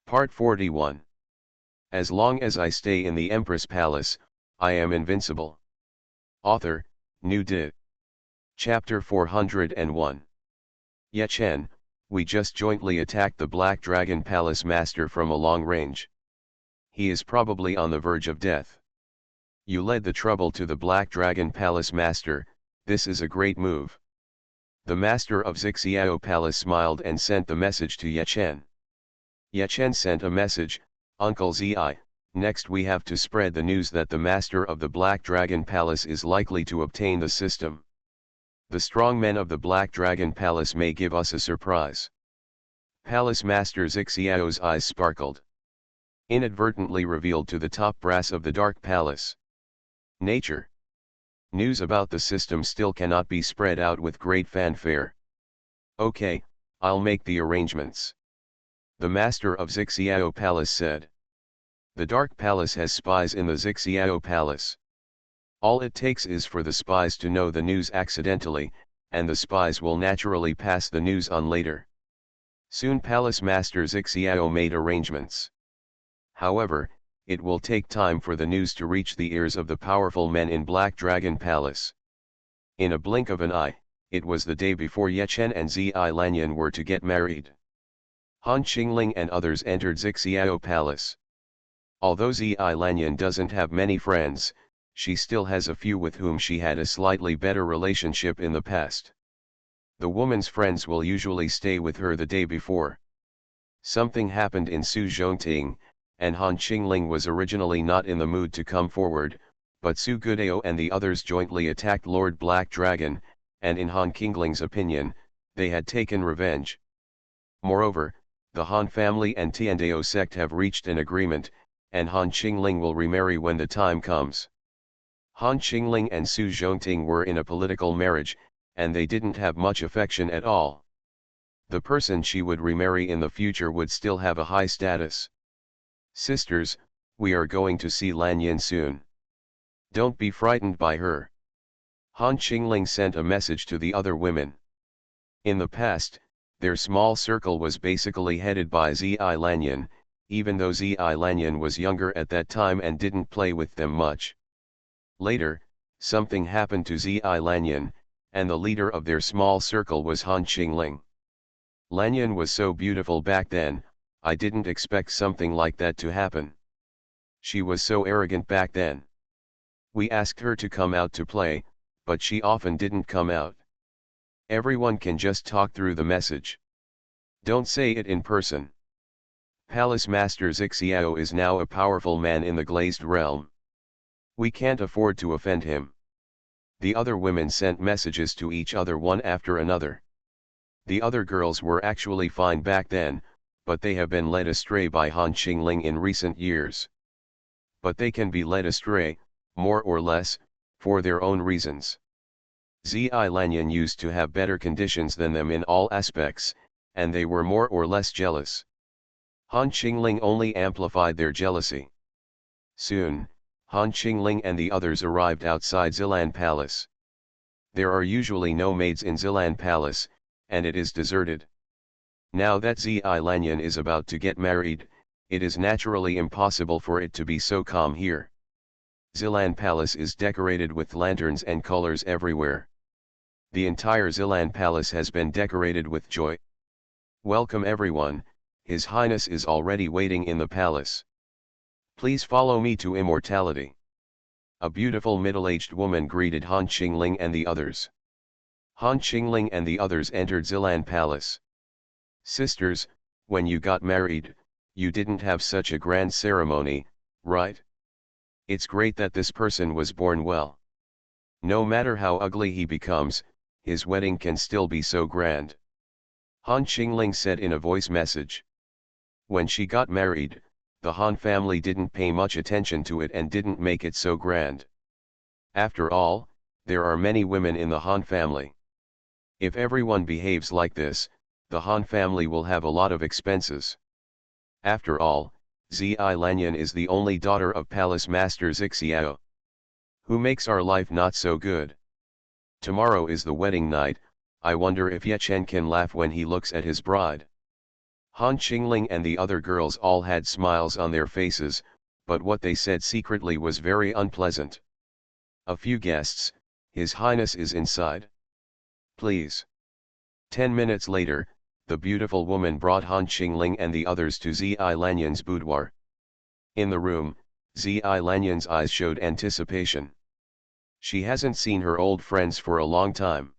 Part 41. As long as I stay in the Empress Palace, I am invincible. Author, New Di. Chapter 401. Ye Chen, we just jointly attacked the Black Dragon Palace Master from a long range. He is probably on the verge of death. You led the trouble to the Black Dragon Palace Master, this is a great move. The Master of Xiao Palace smiled and sent the message to Ye Chen. Ye Chen sent a message, Uncle Zi, next we have to spread the news that the Master of the Black Dragon Palace is likely to obtain the system. The strong men of the Black Dragon Palace may give us a surprise. Palace Master Xiao's eyes sparkled. Inadvertently revealed to the top brass of the Dark Palace. Nature. News about the system still cannot be spread out with great fanfare. Okay, I'll make the arrangements. The Master of Xiao Palace said. The Dark Palace has spies in the Xiao Palace. All it takes is for the spies to know the news accidentally, and the spies will naturally pass the news on later. Soon Palace Master Xiao made arrangements. However, it will take time for the news to reach the ears of the powerful men in Black Dragon Palace. In a blink of an eye, it was the day before Ye Chen and Zi Lanyan were to get married. Han Qingling and others entered Xiao Palace. Although Zi Lanyan doesn't have many friends, she still has a few with whom she had a slightly better relationship in the past. The woman's friends will usually stay with her the day before. Something happened in Su Zhongting, and Han Qingling was originally not in the mood to come forward, but Su Gudao and the others jointly attacked Lord Black Dragon, and in Han Qingling's opinion, they had taken revenge. Moreover, the Han family and Tiandao sect have reached an agreement, and Han Qingling will remarry when the time comes. Han Qingling and Su Zhongting were in a political marriage, and they didn't have much affection at all. The person she would remarry in the future would still have a high status. Sisters, we are going to see Lanyan soon. Don't be frightened by her. Han Qingling sent a message to the other women. In the past, their small circle was basically headed by Zi Lanyan, even though Zi Lanyan was younger at that time and didn't play with them much. Later, something happened to Zi Lanyan, and the leader of their small circle was Han Qingling. Lanyan was so beautiful back then, I didn't expect something like that to happen. She was so arrogant back then. We asked her to come out to play, but she often didn't come out. Everyone can just talk through the message. Don't say it in person. Palace Master Xiao is now a powerful man in the glazed realm. We can't afford to offend him. The other women sent messages to each other one after another. The other girls were actually fine back then, but they have been led astray by Han Qingling in recent years. But they can be led astray, more or less, for their own reasons. Zi Lanyan used to have better conditions than them in all aspects, and they were more or less jealous. Han Qingling only amplified their jealousy. Soon, Han Qingling and the others arrived outside Zilan Palace. There are usually no maids in Zilan Palace, and it is deserted. Now that Zi Lanyan is about to get married, it is naturally impossible for it to be so calm here. Zilan Palace is decorated with lanterns and colors everywhere. The entire Zilan Palace has been decorated with joy. Welcome everyone, His Highness is already waiting in the palace. Please follow me to immortality. A beautiful middle-aged woman greeted Han Qingling and the others. Han Qingling and the others entered Zilan Palace. Sisters, when you got married, you didn't have such a grand ceremony, right? It's great that this person was born well. No matter how ugly he becomes, his wedding can still be so grand. Han Qingling said in a voice message. When she got married, the Han family didn't pay much attention to it and didn't make it so grand. After all, there are many women in the Han family. If everyone behaves like this, the Han family will have a lot of expenses. After all, Zi Lanyan is the only daughter of Palace Master Xiao. Who makes our life not so good? Tomorrow is the wedding night, I wonder if Ye Chen can laugh when he looks at his bride. Han Qingling and the other girls all had smiles on their faces, but what they said secretly was very unpleasant. A few guests, His Highness is inside. Please. 10 minutes later, the beautiful woman brought Han Qingling and the others to Zi Lanyan's boudoir. In the room, Zi Lanyan's eyes showed anticipation. She hasn't seen her old friends for a long time.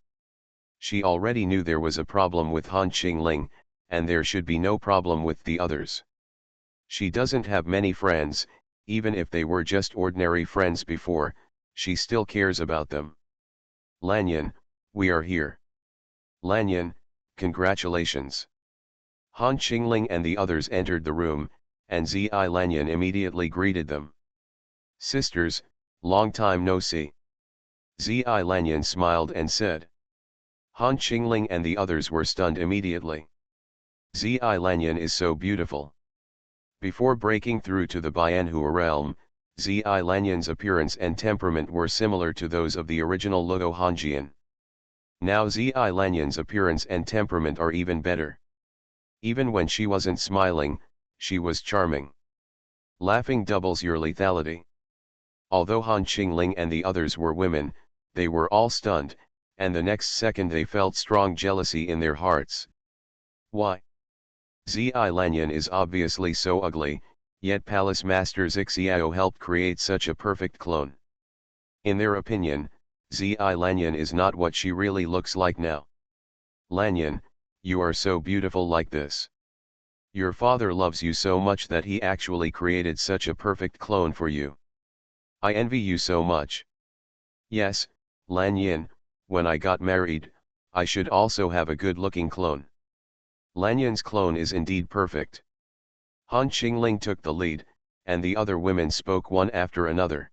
She already knew there was a problem with Han Qingling, and there should be no problem with the others. She doesn't have many friends, even if they were just ordinary friends before, she still cares about them. Lanyan, we are here. Lanyan, congratulations. Han Qingling and the others entered the room, and Zi Lanyan immediately greeted them. Sisters, long time no see. Zi Lanyan smiled and said. Han Qingling and the others were stunned immediately. Zi Lanyan is so beautiful. Before breaking through to the Bianhua realm, Zi Lanyan's appearance and temperament were similar to those of the original Luo Hanjian. Now Zi Lanyan's appearance and temperament are even better. Even when she wasn't smiling, she was charming. Laughing doubles your lethality. Although Han Qingling and the others were women, they were all stunned, and the next second they felt strong jealousy in their hearts. Why? Zi Lanyan is obviously so ugly, yet Palace Master Xiao helped create such a perfect clone. In their opinion, Zi Lanyan is not what she really looks like now. Lanyan, you are so beautiful like this. Your father loves you so much that he actually created such a perfect clone for you. I envy you so much. Yes, Lanyan, when I got married, I should also have a good-looking clone. Lanyan's clone is indeed perfect. Han Qingling took the lead, and the other women spoke one after another.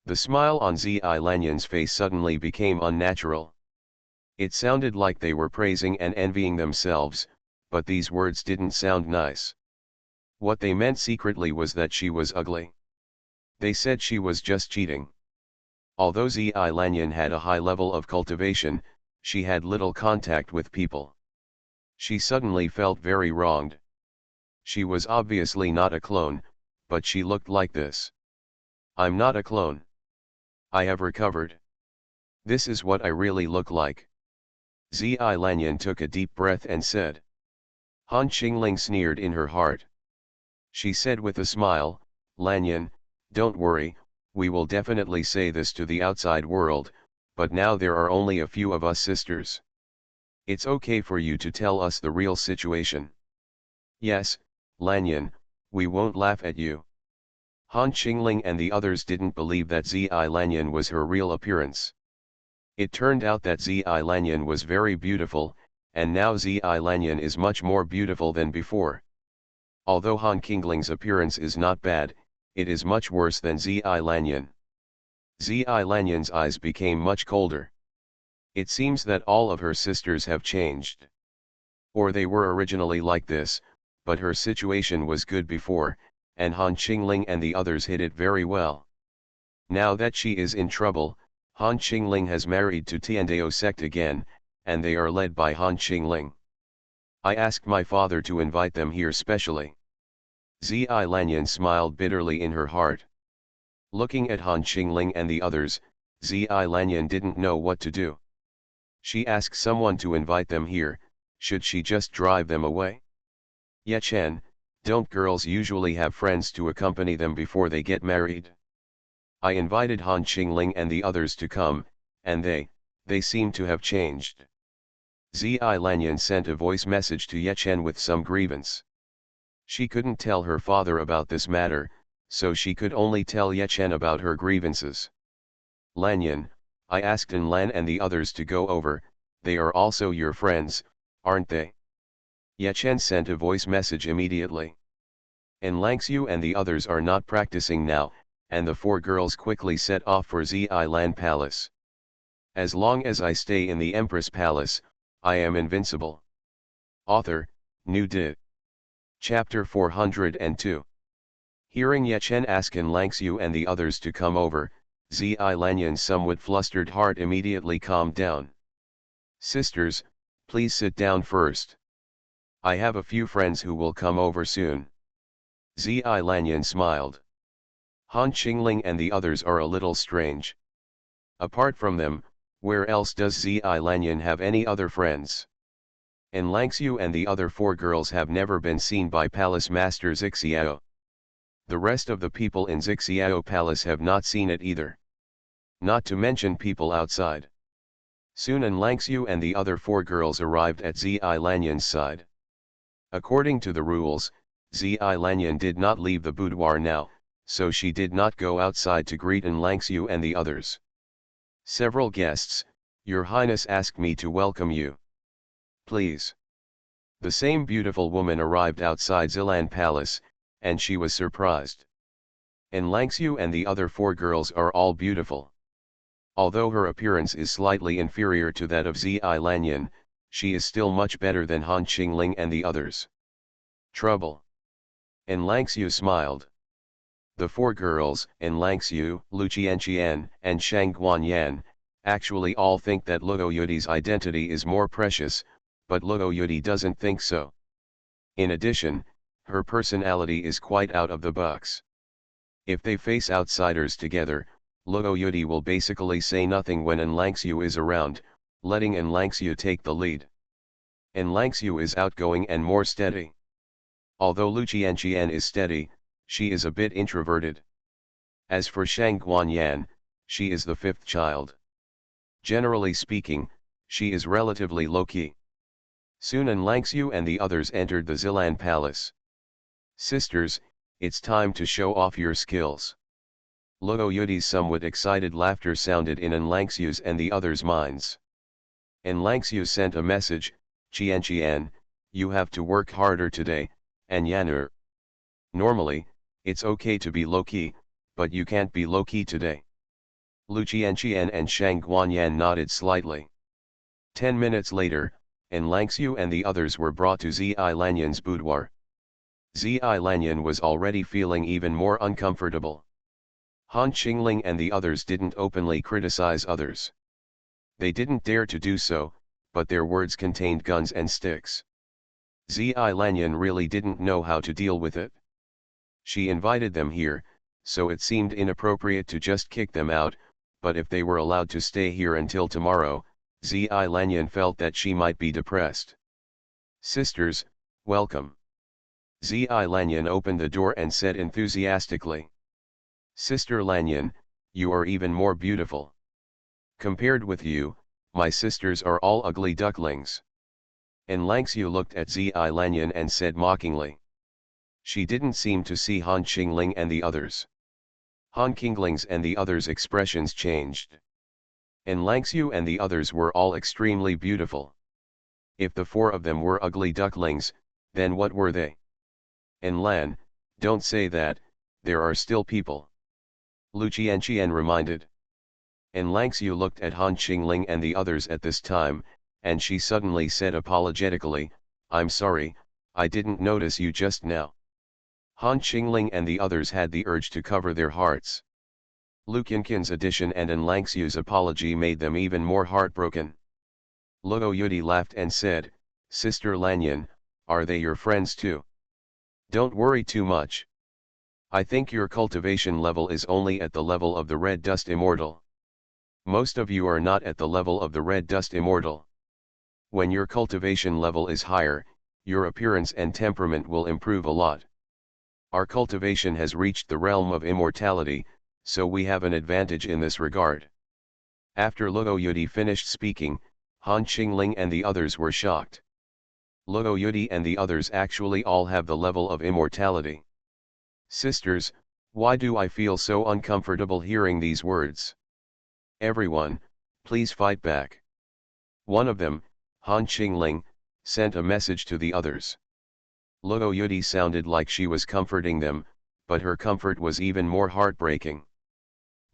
The smile on Zi Lanyan's face suddenly became unnatural. It sounded like they were praising and envying themselves, but these words didn't sound nice. What they meant secretly was that she was ugly. They said she was just cheating. Although Zi Lanyan had a high level of cultivation, she had little contact with people. She suddenly felt very wronged. She was obviously not a clone, but she looked like this. I'm not a clone. I have recovered. This is what I really look like. Zi Lanyan took a deep breath and said. Han Qingling sneered in her heart. She said with a smile, Lanyan, don't worry, we will definitely say this to the outside world, but now there are only a few of us sisters. It's okay for you to tell us the real situation. Yes, Lanyan, we won't laugh at you. Han Qingling and the others didn't believe that Zi Lanyan was her real appearance. It turned out that Zi Lanyan was very beautiful, and now Zi Lanyan is much more beautiful than before. Although Han Qingling's appearance is not bad, it is much worse than Zi Lanyan. Zi Lanyan's eyes became much colder. It seems that all of her sisters have changed. Or they were originally like this, but her situation was good before, and Han Qingling and the others hid it very well. Now that she is in trouble, Han Qingling has married to Tiandao sect again, and they are led by Han Qingling. I asked my father to invite them here specially. Zi Lanyan smiled bitterly in her heart. Looking at Han Qingling and the others, Zi Lanyan didn't know what to do. She asked someone to invite them here, should she just drive them away? Ye Chen, don't girls usually have friends to accompany them before they get married? I invited Han Qingling and the others to come, and they seem to have changed. Zi Lanyan sent a voice message to Ye Chen with some grievance. She couldn't tell her father about this matter, so she could only tell Ye Chen about her grievances. Lanyan, I asked En Lan and the others to go over, they are also your friends, aren't they? Ye Chen sent a voice message immediately. En Langxiu and the others are not practicing now, and the four girls quickly set off for Zi Lan Palace. As long as I stay in the Empress Palace, I am invincible. Author, New Did. Chapter 402. Hearing Ye Chen ask En Langxiu and the others to come over, Zi Lanyan's somewhat flustered heart immediately calmed down. Sisters, please sit down first. I have a few friends who will come over soon. Zi Lanyan smiled. Han Qingling and the others are a little strange. Apart from them, where else does Zi Lanyan have any other friends? And Langxiu and the other four girls have never been seen by Palace Master Zixiao. The rest of the people in Zixiao Palace have not seen it either. Not to mention people outside. Soon An Langxiu and the other four girls arrived at Zi Lanyan's side. According to the rules, Zi Lanyan did not leave the boudoir now, so she did not go outside to greet An Langxiu and the others. Several guests, Your Highness asked me to welcome you. Please. The same beautiful woman arrived outside Zilan Palace, and she was surprised. An Langxiu and the other four girls are all beautiful. Although her appearance is slightly inferior to that of Zi Lanyan, she is still much better than Han Qingling and the others. Trouble. An Langxiu smiled. The four girls, An Langxiu, Lu Qianqian, and Xuanhuan, actually all think that Luo Yudi's identity is more precious, but Luo Yudi doesn't think so. In addition, her personality is quite out of the box. If they face outsiders together, Luo Yudi will basically say nothing when An Langxiu is around, letting An Langxiu take the lead. An Langxiu is outgoing and more steady. Although Lu Qianqian is steady, she is a bit introverted. As for Xuanhuan, she is the fifth child. Generally speaking, she is relatively low-key. Soon An Langxiu and the others entered the Zilan Palace. Sisters, it's time to show off your skills. Luo Yudi's somewhat excited laughter sounded in An Langxiu's and the others' minds. An Langxiu sent a message, Qianqian, you have to work harder today, and Yan'er. Normally, it's okay to be low-key, but you can't be low-key today. Lu Qianqian and Xuanhuan nodded slightly. 10 minutes later, An Langxiu and the others were brought to Zi Lanyan's boudoir. Zi Lanyan was already feeling even more uncomfortable. Han Qingling and the others didn't openly criticize others. They didn't dare to do so, but their words contained guns and sticks. Zi Lanyan really didn't know how to deal with it. She invited them here, so it seemed inappropriate to just kick them out, but if they were allowed to stay here until tomorrow, Zi Lanyan felt that she might be depressed. Sisters, welcome. Zi Lanyan opened the door and said enthusiastically. Sister Lanyan, you are even more beautiful. Compared with you, my sisters are all ugly ducklings. An Langxiu looked at Zi Lanyan and said mockingly. She didn't seem to see Han Qingling and the others. Han Qingling's and the others' expressions changed. An Langxiu and the others were all extremely beautiful. If the four of them were ugly ducklings, then what were they? An Lan, don't say that, there are still people. Lu Qianqian reminded. An Langxiu looked at Han Qingling and the others at this time, and she suddenly said apologetically, I'm sorry, I didn't notice you just now. Han Qingling and the others had the urge to cover their hearts. Lu Qianqian's addition and An Langxiu's apology made them even more heartbroken. Luo Yudi laughed and said, Sister Lanyan, are they your friends too? Don't worry too much. I think your cultivation level is only at the level of the Red Dust Immortal. Most of you are not at the level of the Red Dust Immortal. When your cultivation level is higher, your appearance and temperament will improve a lot. Our cultivation has reached the realm of immortality, so we have an advantage in this regard. After Luo Yudi finished speaking, Han Qingling and the others were shocked. Luo Yudi and the others actually all have the level of immortality. Sisters, why do I feel so uncomfortable hearing these words? Everyone, please fight back. One of them, Han Qingling, sent a message to the others. Luo Yudi sounded like she was comforting them, but her comfort was even more heartbreaking.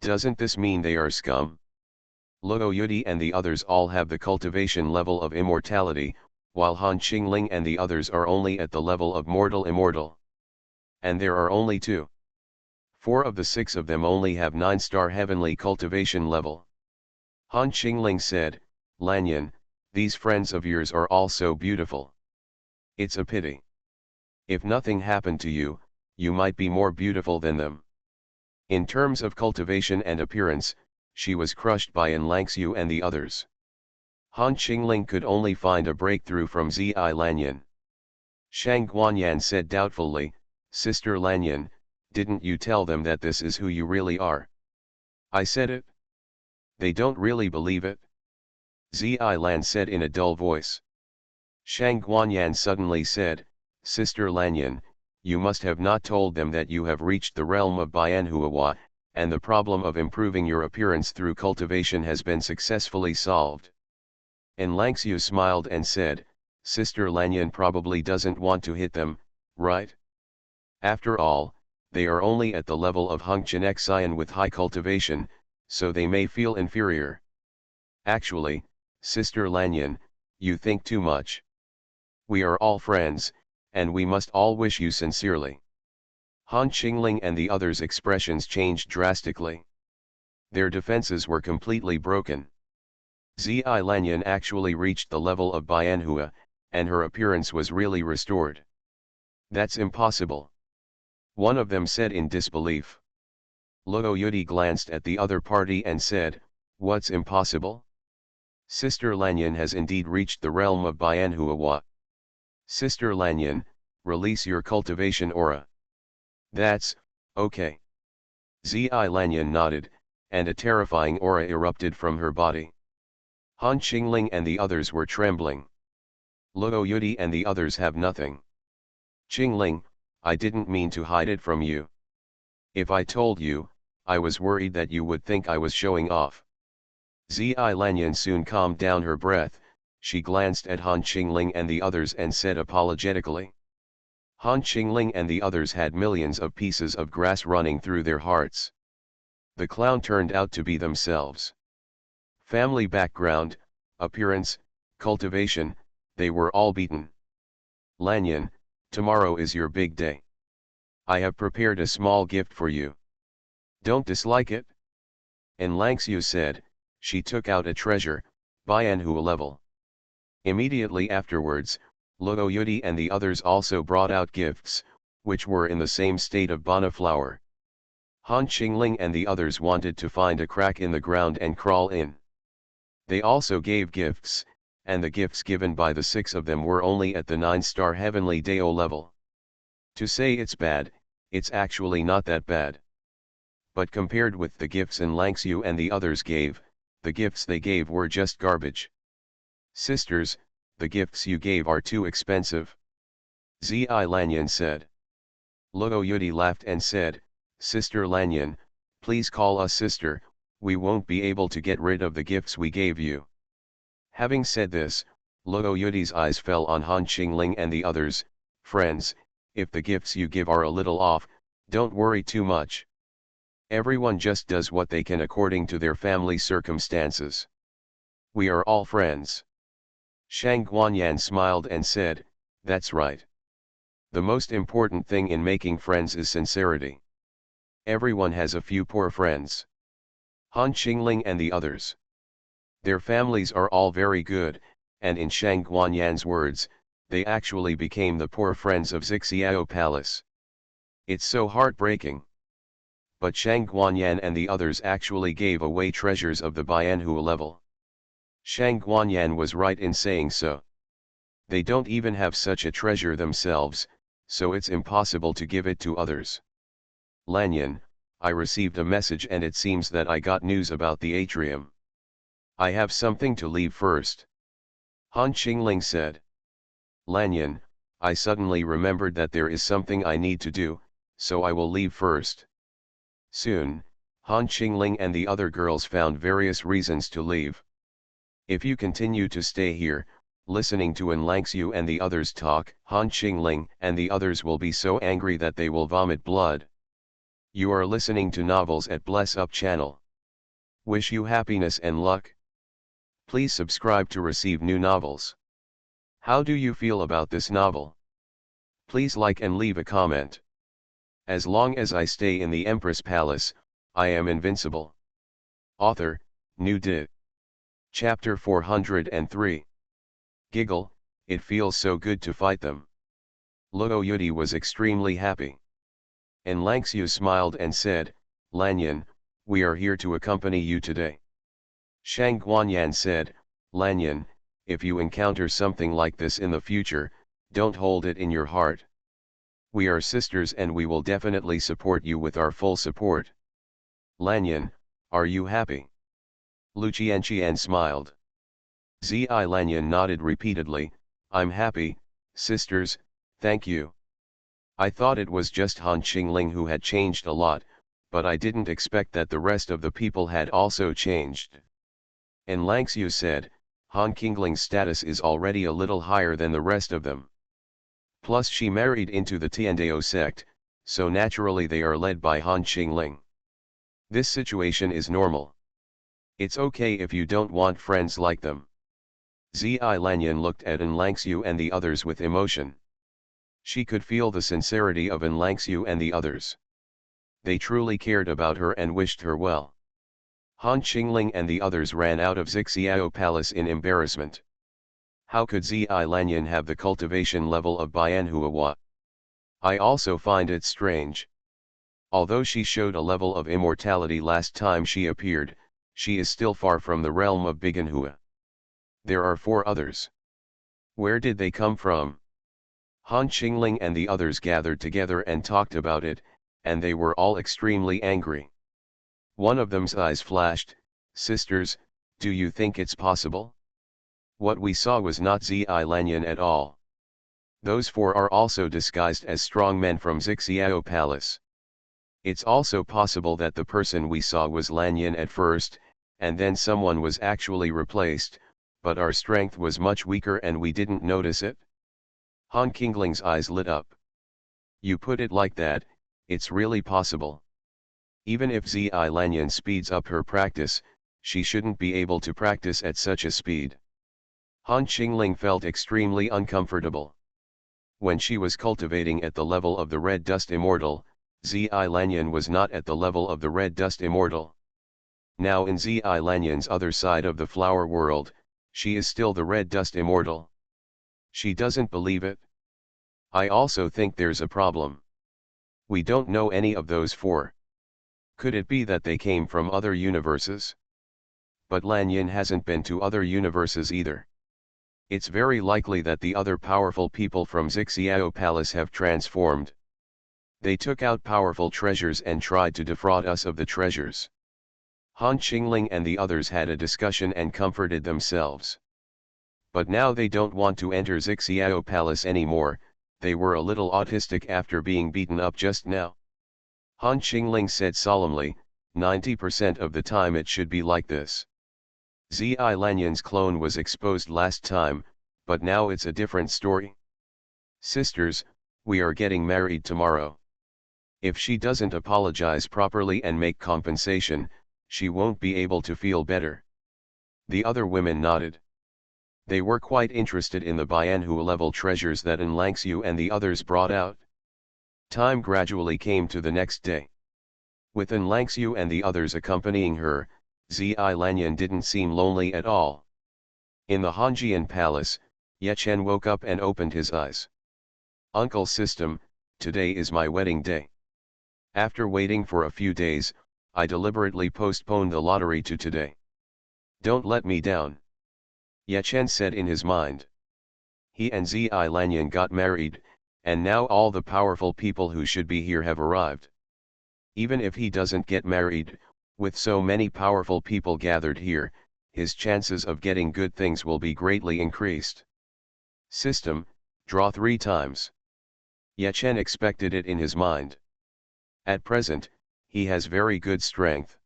Doesn't this mean they are scum? Luo Yudi and the others all have the cultivation level of immortality, while Han Qingling and the others are only at the level of mortal immortal. And there are only 2. 4 of the 6 of them only have 9-star heavenly cultivation level. Han Qingling said, Lanyan, these friends of yours are all so beautiful. It's a pity. If nothing happened to you, you might be more beautiful than them. In terms of cultivation and appearance, she was crushed by Lanxiu and the others. Han Qingling could only find a breakthrough from Zi Lanyan. Xuanhuan said doubtfully, Sister Lanyan, didn't you tell them that this is who you really are? I said it. They don't really believe it. Zi Lan said in a dull voice. Xuanhuan suddenly said, Sister Lanyan, you must have not told them that you have reached the realm of Bianhua, and the problem of improving your appearance through cultivation has been successfully solved. Lanxiu smiled and said, Sister Lanyan probably doesn't want to hit them, right? After all, they are only at the level of Hengqian Xian with high cultivation, so they may feel inferior. Actually, Sister Lanyan, you think too much. We are all friends, and we must all wish you sincerely. Han Qingling and the others' expressions changed drastically. Their defenses were completely broken. Zi Lanyan actually reached the level of Bianhua, and her appearance was really restored. That's impossible. One of them said in disbelief. Luo Yudi glanced at the other party and said, What's impossible? Sister Lanyan has indeed reached the realm of Bianhua. Sister Lanyan, release your cultivation aura. That's, okay. Zi Lanyan nodded, and a terrifying aura erupted from her body. Han Qingling and the others were trembling. Luo Yudi and the others have nothing. Qingling, I didn't mean to hide it from you. If I told you, I was worried that you would think I was showing off. Zi Lanyan soon calmed down her breath. She glanced at Han Qingling and the others and said apologetically. Han Qingling and the others had millions of pieces of grass running through their hearts. The clown turned out to be themselves. Family background, appearance, cultivation, they were all beaten. Lanyan, tomorrow is your big day. I have prepared a small gift for you. Don't dislike it? Lanxiu said. She took out a treasure, Bianhua level. Immediately afterwards, Luo Yudi and the others also brought out gifts, which were in the same state of Bana flower. Han Qingling and the others wanted to find a crack in the ground and crawl in. They also gave gifts, and the gifts given by the 6 of them were only at the 9-star heavenly Dao level. To say it's bad, it's actually not that bad. But compared with the gifts Lanxiu and the others gave, the gifts they gave were just garbage. Sisters, the gifts you gave are too expensive. Zi Lanyan said. Luo Yudi laughed and said, Sister Lanyan, please call us sister, we won't be able to get rid of the gifts we gave you. Having said this, Luo Yudi's eyes fell on Han Qingling and the others. Friends, if the gifts you give are a little off, don't worry too much. Everyone just does what they can according to their family circumstances. We are all friends. Xuanhuan smiled and said, That's right. The most important thing in making friends is sincerity. Everyone has a few poor friends. Han Qingling and the others. Their families are all very good, and in Xuanhuan's words, they actually became the poor friends of Xiao Palace. It's so heartbreaking. But Xuanhuan and the others actually gave away treasures of the Bianhua level. Xuanhuan was right in saying so. They don't even have such a treasure themselves, so it's impossible to give it to others. Lanyan, I received a message and it seems that I got news about the atrium. I have something to leave first. Han Qingling said. Lanyan, I suddenly remembered that there is something I need to do, so I will leave first. Soon, Han Qingling and the other girls found various reasons to leave. If you continue to stay here, listening to Lanxiu and the others talk, Han Qingling and the others will be so angry that they will vomit blood. You are listening to novels at Bless Up channel. Wish you happiness and luck. Please subscribe to receive new novels. How do you feel about this novel? Please like and leave a comment. As long as I stay in the Empress Palace, I am invincible. Author, New Dit. Chapter 403. Giggle, it feels so good to fight them. Luo Yudi was extremely happy. And Langxiu smiled and said, Lanyan, we are here to accompany you today. Shang Guanyan said, Lanyan, if you encounter something like this in the future, don't hold it in your heart. We are sisters and we will definitely support you with our full support. Lanyan, are you happy? Lu Qianqian smiled. Zi Lanyan nodded repeatedly, I'm happy, sisters, thank you. I thought it was just Han Qingling who had changed a lot, but I didn't expect that the rest of the people had also changed. And Langxiu said, Han Qingling's status is already a little higher than the rest of them. Plus she married into the Tiandao sect, so naturally they are led by Han Qingling. This situation is normal. It's okay if you don't want friends like them. Zi Lanyan looked at An Langxiu and the others with emotion. She could feel the sincerity of An Langxiu and the others. They truly cared about her and wished her well. Han Qingling and the others ran out of Xiao Palace in embarrassment. How could Zi Lanyan have the cultivation level of Bianhua? I also find it strange. Although she showed a level of immortality last time she appeared, she is still far from the realm of Biganhua. There are 4 others. Where did they come from? Han Qingling and the others gathered together and talked about it, and they were all extremely angry. One of them's eyes flashed, sisters, do you think it's possible? What we saw was not Zi Lanyan at all. Those 4 are also disguised as strong men from Xiao Palace. It's also possible that the person we saw was Lanyan at first, and then someone was actually replaced, but our strength was much weaker and we didn't notice it. Han Qingling's eyes lit up. You put it like that, it's really possible. Even if Zi Lanyan speeds up her practice, she shouldn't be able to practice at such a speed. Han Qingling felt extremely uncomfortable. When she was cultivating at the level of the Red Dust Immortal, Zi Lanyan was not at the level of the Red Dust Immortal. Now in Zi Lanyan's other side of the flower world, she is still the Red Dust Immortal. She doesn't believe it. I also think there's a problem. We don't know any of those 4. Could it be that they came from other universes? But Lanyan hasn't been to other universes either. It's very likely that the other powerful people from Xiao Palace have transformed. They took out powerful treasures and tried to defraud us of the treasures. Han Qingling and the others had a discussion and comforted themselves. But now they don't want to enter Xiao Palace anymore, they were a little autistic after being beaten up just now. Han Qingling said solemnly, 90% of the time it should be like this. Zi Lanyan's clone was exposed last time, but now it's a different story. Sisters, we are getting married tomorrow. If she doesn't apologize properly and make compensation, she won't be able to feel better. The other women nodded. They were quite interested in the Bianhu level treasures that An Langxiu and the others brought out. Time gradually came to the next day. With An Langxiu and the others accompanying her, Zi Lanyan didn't seem lonely at all. In the Hanjian Palace, Ye Chen woke up and opened his eyes. Uncle System, today is my wedding day. After waiting for a few days, I deliberately postponed the lottery to today. Don't let me down. Ye Chen said in his mind. He and Zi Lanyan got married, and now all the powerful people who should be here have arrived. Even if he doesn't get married, with so many powerful people gathered here, his chances of getting good things will be greatly increased. System, draw 3 times. Ye Chen expected it in his mind. At present, he has very good strength.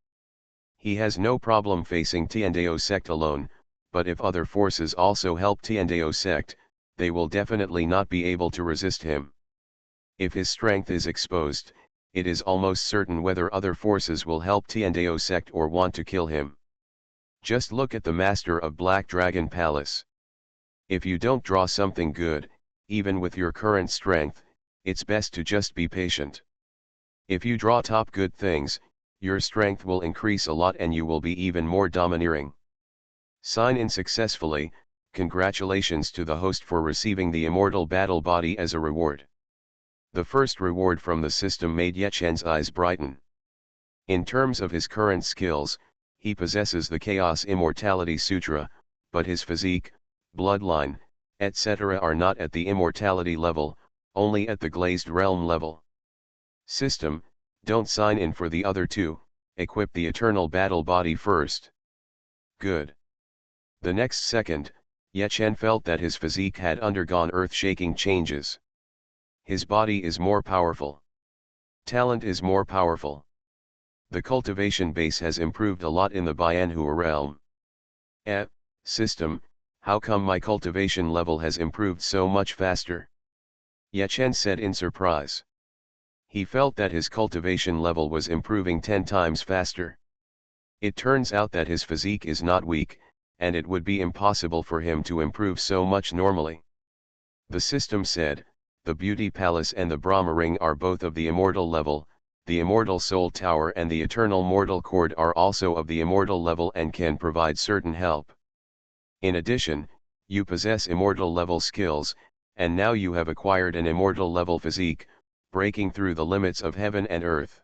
He has no problem facing Tiandao sect alone, but if other forces also help Tiandao sect, they will definitely not be able to resist him. If his strength is exposed, it is almost certain whether other forces will help Tiandao sect or want to kill him. Just look at the master of Black Dragon Palace. If you don't draw something good, even with your current strength, it's best to just be patient. If you draw top good things, your strength will increase a lot and you will be even more domineering. Sign in successfully, Congratulations to the host for receiving the immortal battle body as a reward. The first reward from the system made Yechen's eyes brighten. In terms of his current skills, he possesses the Chaos Immortality Sutra, but his physique, bloodline, etc. are not at the immortality level, only at the glazed realm level. System, don't sign in for the other two, equip the eternal battle body first. Good. The next second, Yechen felt that his physique had undergone earth-shaking changes. His body is more powerful. Talent is more powerful. The cultivation base has improved a lot in the Bianhua realm. System, how come my cultivation level has improved so much faster? Yechen said in surprise. He felt that his cultivation level was improving 10 times faster. It turns out that his physique is not weak, and it would be impossible for him to improve so much normally. The system said, the Beauty Palace and the Brahma Ring are both of the immortal level, the Immortal Soul Tower and the Eternal Mortal Cord are also of the immortal level and can provide certain help. In addition, you possess immortal level skills, and now you have acquired an immortal level physique, breaking through the limits of heaven and earth.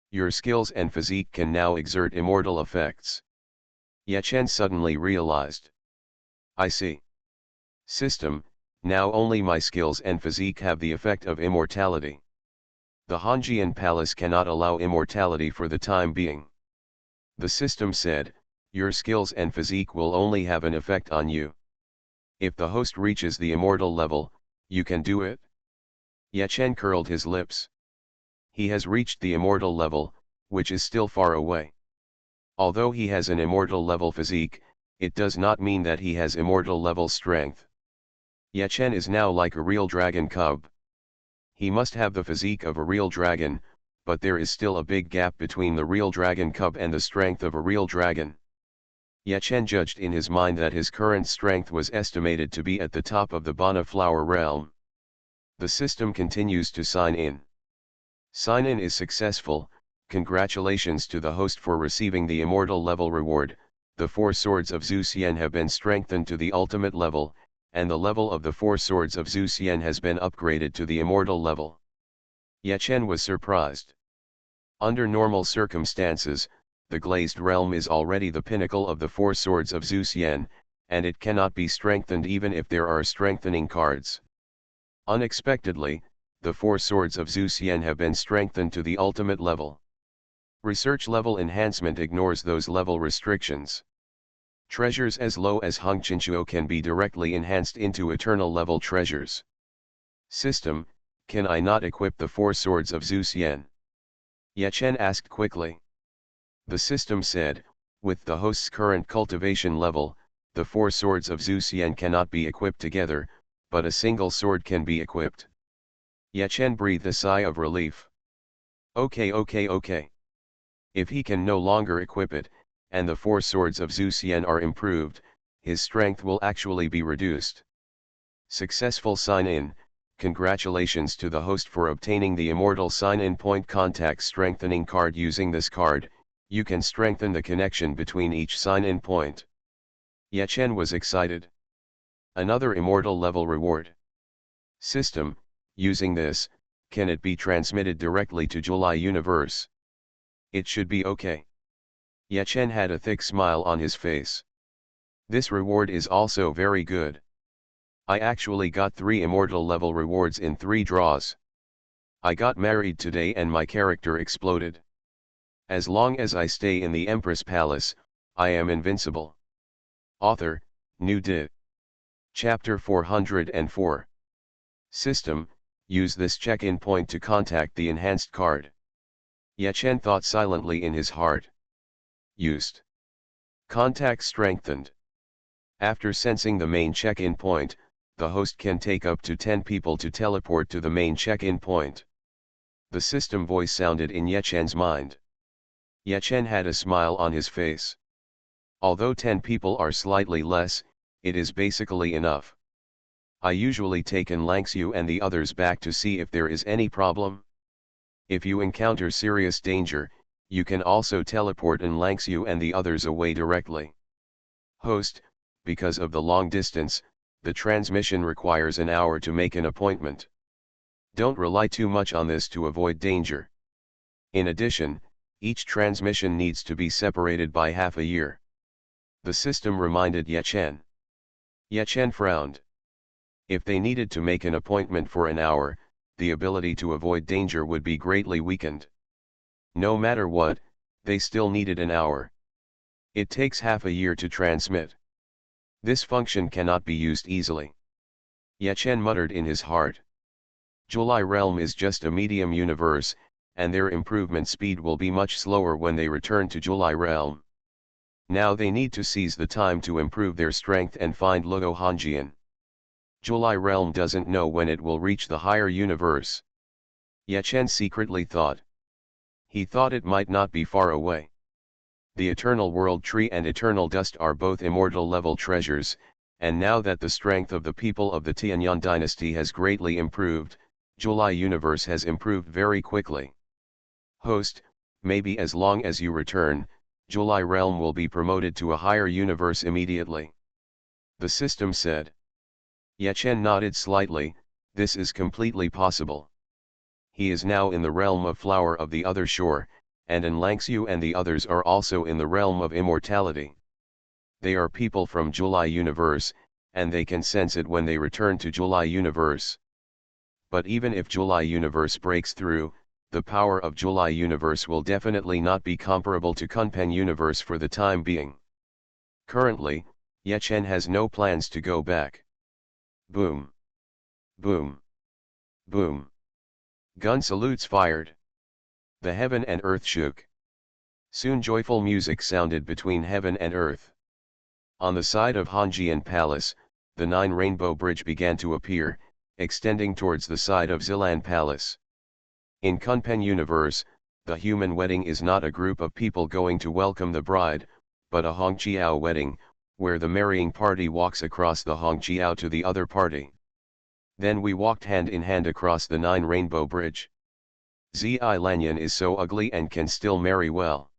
Your skills and physique can now exert immortal effects. Yechen suddenly realized. I see. System, now only my skills and physique have the effect of immortality. The Hanjian Palace cannot allow immortality for the time being. The system said, your skills and physique will only have an effect on you. If the host reaches the immortal level, you can do it? Yechen curled his lips. He has reached the immortal level, which is still far away. Although he has an immortal level physique, it does not mean that he has immortal level strength. Yechen is now like a real dragon cub. He must have the physique of a real dragon, but there is still a big gap between the real dragon cub and the strength of a real dragon. Yechen judged in his mind that his current strength was estimated to be at the top of the Bana flower realm. The system continues to sign in. Sign in is successful. Congratulations to the host for receiving the immortal level reward. The 4 swords of Xuanhuan have been strengthened to the ultimate level, and the level of the 4 swords of Xuanhuan has been upgraded to the immortal level. Yechen was surprised. Under normal circumstances, the glazed realm is already the pinnacle of the 4 swords of Xuanhuan, and it cannot be strengthened even if there are strengthening cards. Unexpectedly, the 4 swords of Xuanhuan have been strengthened to the ultimate level. Research level enhancement ignores those level restrictions. Treasures as low as Hongqinshuo can be directly enhanced into eternal level treasures. System, can I not equip the 4 swords of Xuanhuan? Yechen asked quickly. The system said, with the host's current cultivation level, the 4 swords of Xuanhuan cannot be equipped together, but a single sword can be equipped. Yechen breathed a sigh of relief. Okay. If he can no longer equip it, and the 4 swords of Xuanhuan are improved, his strength will actually be reduced. Successful sign-in. Congratulations to the host for obtaining the immortal sign-in point contact strengthening card. Using this card, you can strengthen the connection between each sign-in point. Yechen was excited. Another immortal level reward. System, using this, can it be transmitted directly to July universe? It should be okay. Yechen had a thick smile on his face. This reward is also very good. I actually got 3 immortal level rewards in 3 draws. I got married today and my character exploded. As long as I stay in the Empress Palace, I am invincible. Author, New Dit. Chapter 404. System, use this check-in point to contact the enhanced card. Yechen thought silently in his heart. Used. Contact strengthened. After sensing the main check-in point, the host can take up to 10 people to teleport to the main check-in point. The system voice sounded in Yechen's mind. Yechen had a smile on his face. Although 10 people are slightly less, it is basically enough. I usually take Lanxiu and the others back to see if there is any problem. If you encounter serious danger, you can also teleport Lanxiu and the others away directly. Host, because of the long distance, the transmission requires an hour to make an appointment. Don't rely too much on this to avoid danger. In addition, each transmission needs to be separated by half a year. The system reminded Ye Chen. Ye Chen frowned. If they needed to make an appointment for an hour, the ability to avoid danger would be greatly weakened. No matter what, they still needed an hour. It takes half a year to transmit. This function cannot be used easily. Ye Chen muttered in his heart. July realm is just a medium universe, and their improvement speed will be much slower when they return to July realm. Now they need to seize the time to improve their strength and find Luo Hanjian. July realm doesn't know when it will reach the higher universe. Ye Chen secretly thought. He thought it might not be far away. The Eternal World Tree and Eternal Dust are both immortal level treasures, and now that the strength of the people of the Tianyang dynasty has greatly improved, July universe has improved very quickly. Host, maybe as long as you return, July realm will be promoted to a higher universe immediately. The system said. Ye Chen nodded slightly. This is completely possible. He is now in the realm of Flower of the Other Shore, and Enlangxiu and the others are also in the realm of immortality. They are people from July universe, and they can sense it when they return to July universe. But even if July universe breaks through, the power of July universe will definitely not be comparable to Kunpeng universe for the time being. Currently, Ye Chen has no plans to go back. Boom. Boom. Boom. Gun salutes fired. The heaven and earth shook. Soon joyful music sounded between heaven and earth. On the side of Hanjian Palace, the 9 rainbow bridge began to appear, extending towards the side of Zilan Palace. In Kunpeng universe, the human wedding is not a group of people going to welcome the bride, but a Hongqiao wedding, where the marrying party walks across the Hongqiao to the other party. Then we walked hand in hand across the 9 rainbow bridge. Zi Lanyan is so ugly and can still marry well.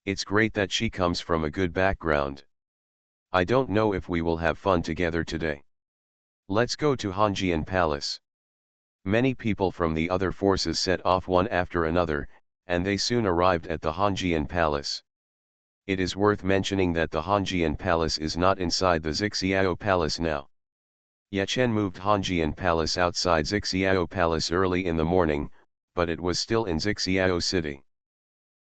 It's great that she comes from a good background. I don't know if we will have fun together today. Let's go to Hanjian Palace. Many people from the other forces set off one after another, and they soon arrived at the Hanjian Palace. It is worth mentioning that the Hanjian Palace is not inside the Xixiao Palace now. Ye Chen moved Hanjian Palace outside Xixiao Palace early in the morning, but it was still in Xixiao City.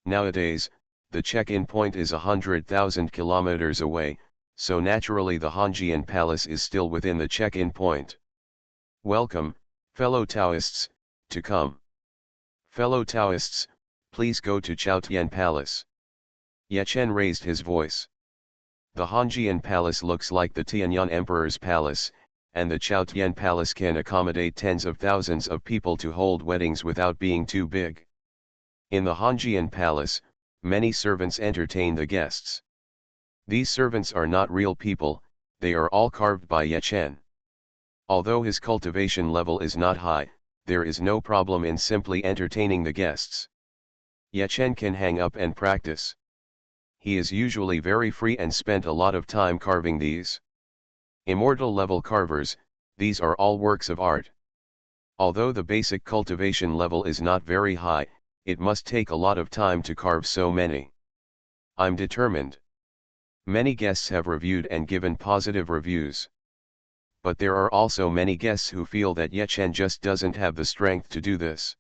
Nowadays, the check-in point is 100,000 kilometers away, so naturally the Hanjian Palace is still within the check-in point. Welcome, fellow Taoists, to come. Fellow Taoists, please go to Chaotian Palace. Ye Chen raised his voice. The Hanjian Palace looks like the Tianyang Emperor's Palace, and the Chaotian Palace can accommodate tens of thousands of people to hold weddings without being too big. In the Hanjian Palace, many servants entertain the guests. These servants are not real people, they are all carved by Ye Chen. Although his cultivation level is not high, there is no problem in simply entertaining the guests. Ye Chen can hang up and practice. He is usually very free and spent a lot of time carving these. Immortal level carvers, these are all works of art. Although the basic cultivation level is not very high, it must take a lot of time to carve so many. I'm determined. Many guests have reviewed and given positive reviews. But there are also many guests who feel that Ye Chen just doesn't have the strength to do this.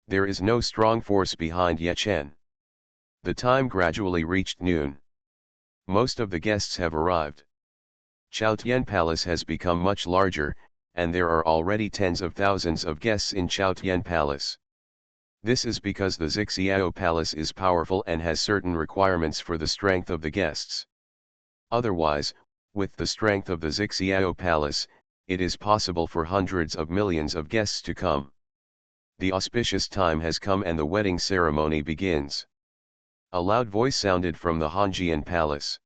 There is no strong force behind Ye Chen. The time gradually reached noon. Most of the guests have arrived. Chaotian Palace has become much larger, and there are already tens of thousands of guests in Chaotian Palace. This is because the Xixiao Palace is powerful and has certain requirements for the strength of the guests. Otherwise, with the strength of the Xixiao Palace, it is possible for hundreds of millions of guests to come. The auspicious time has come and the wedding ceremony begins. A loud voice sounded from the Hanjian Palace.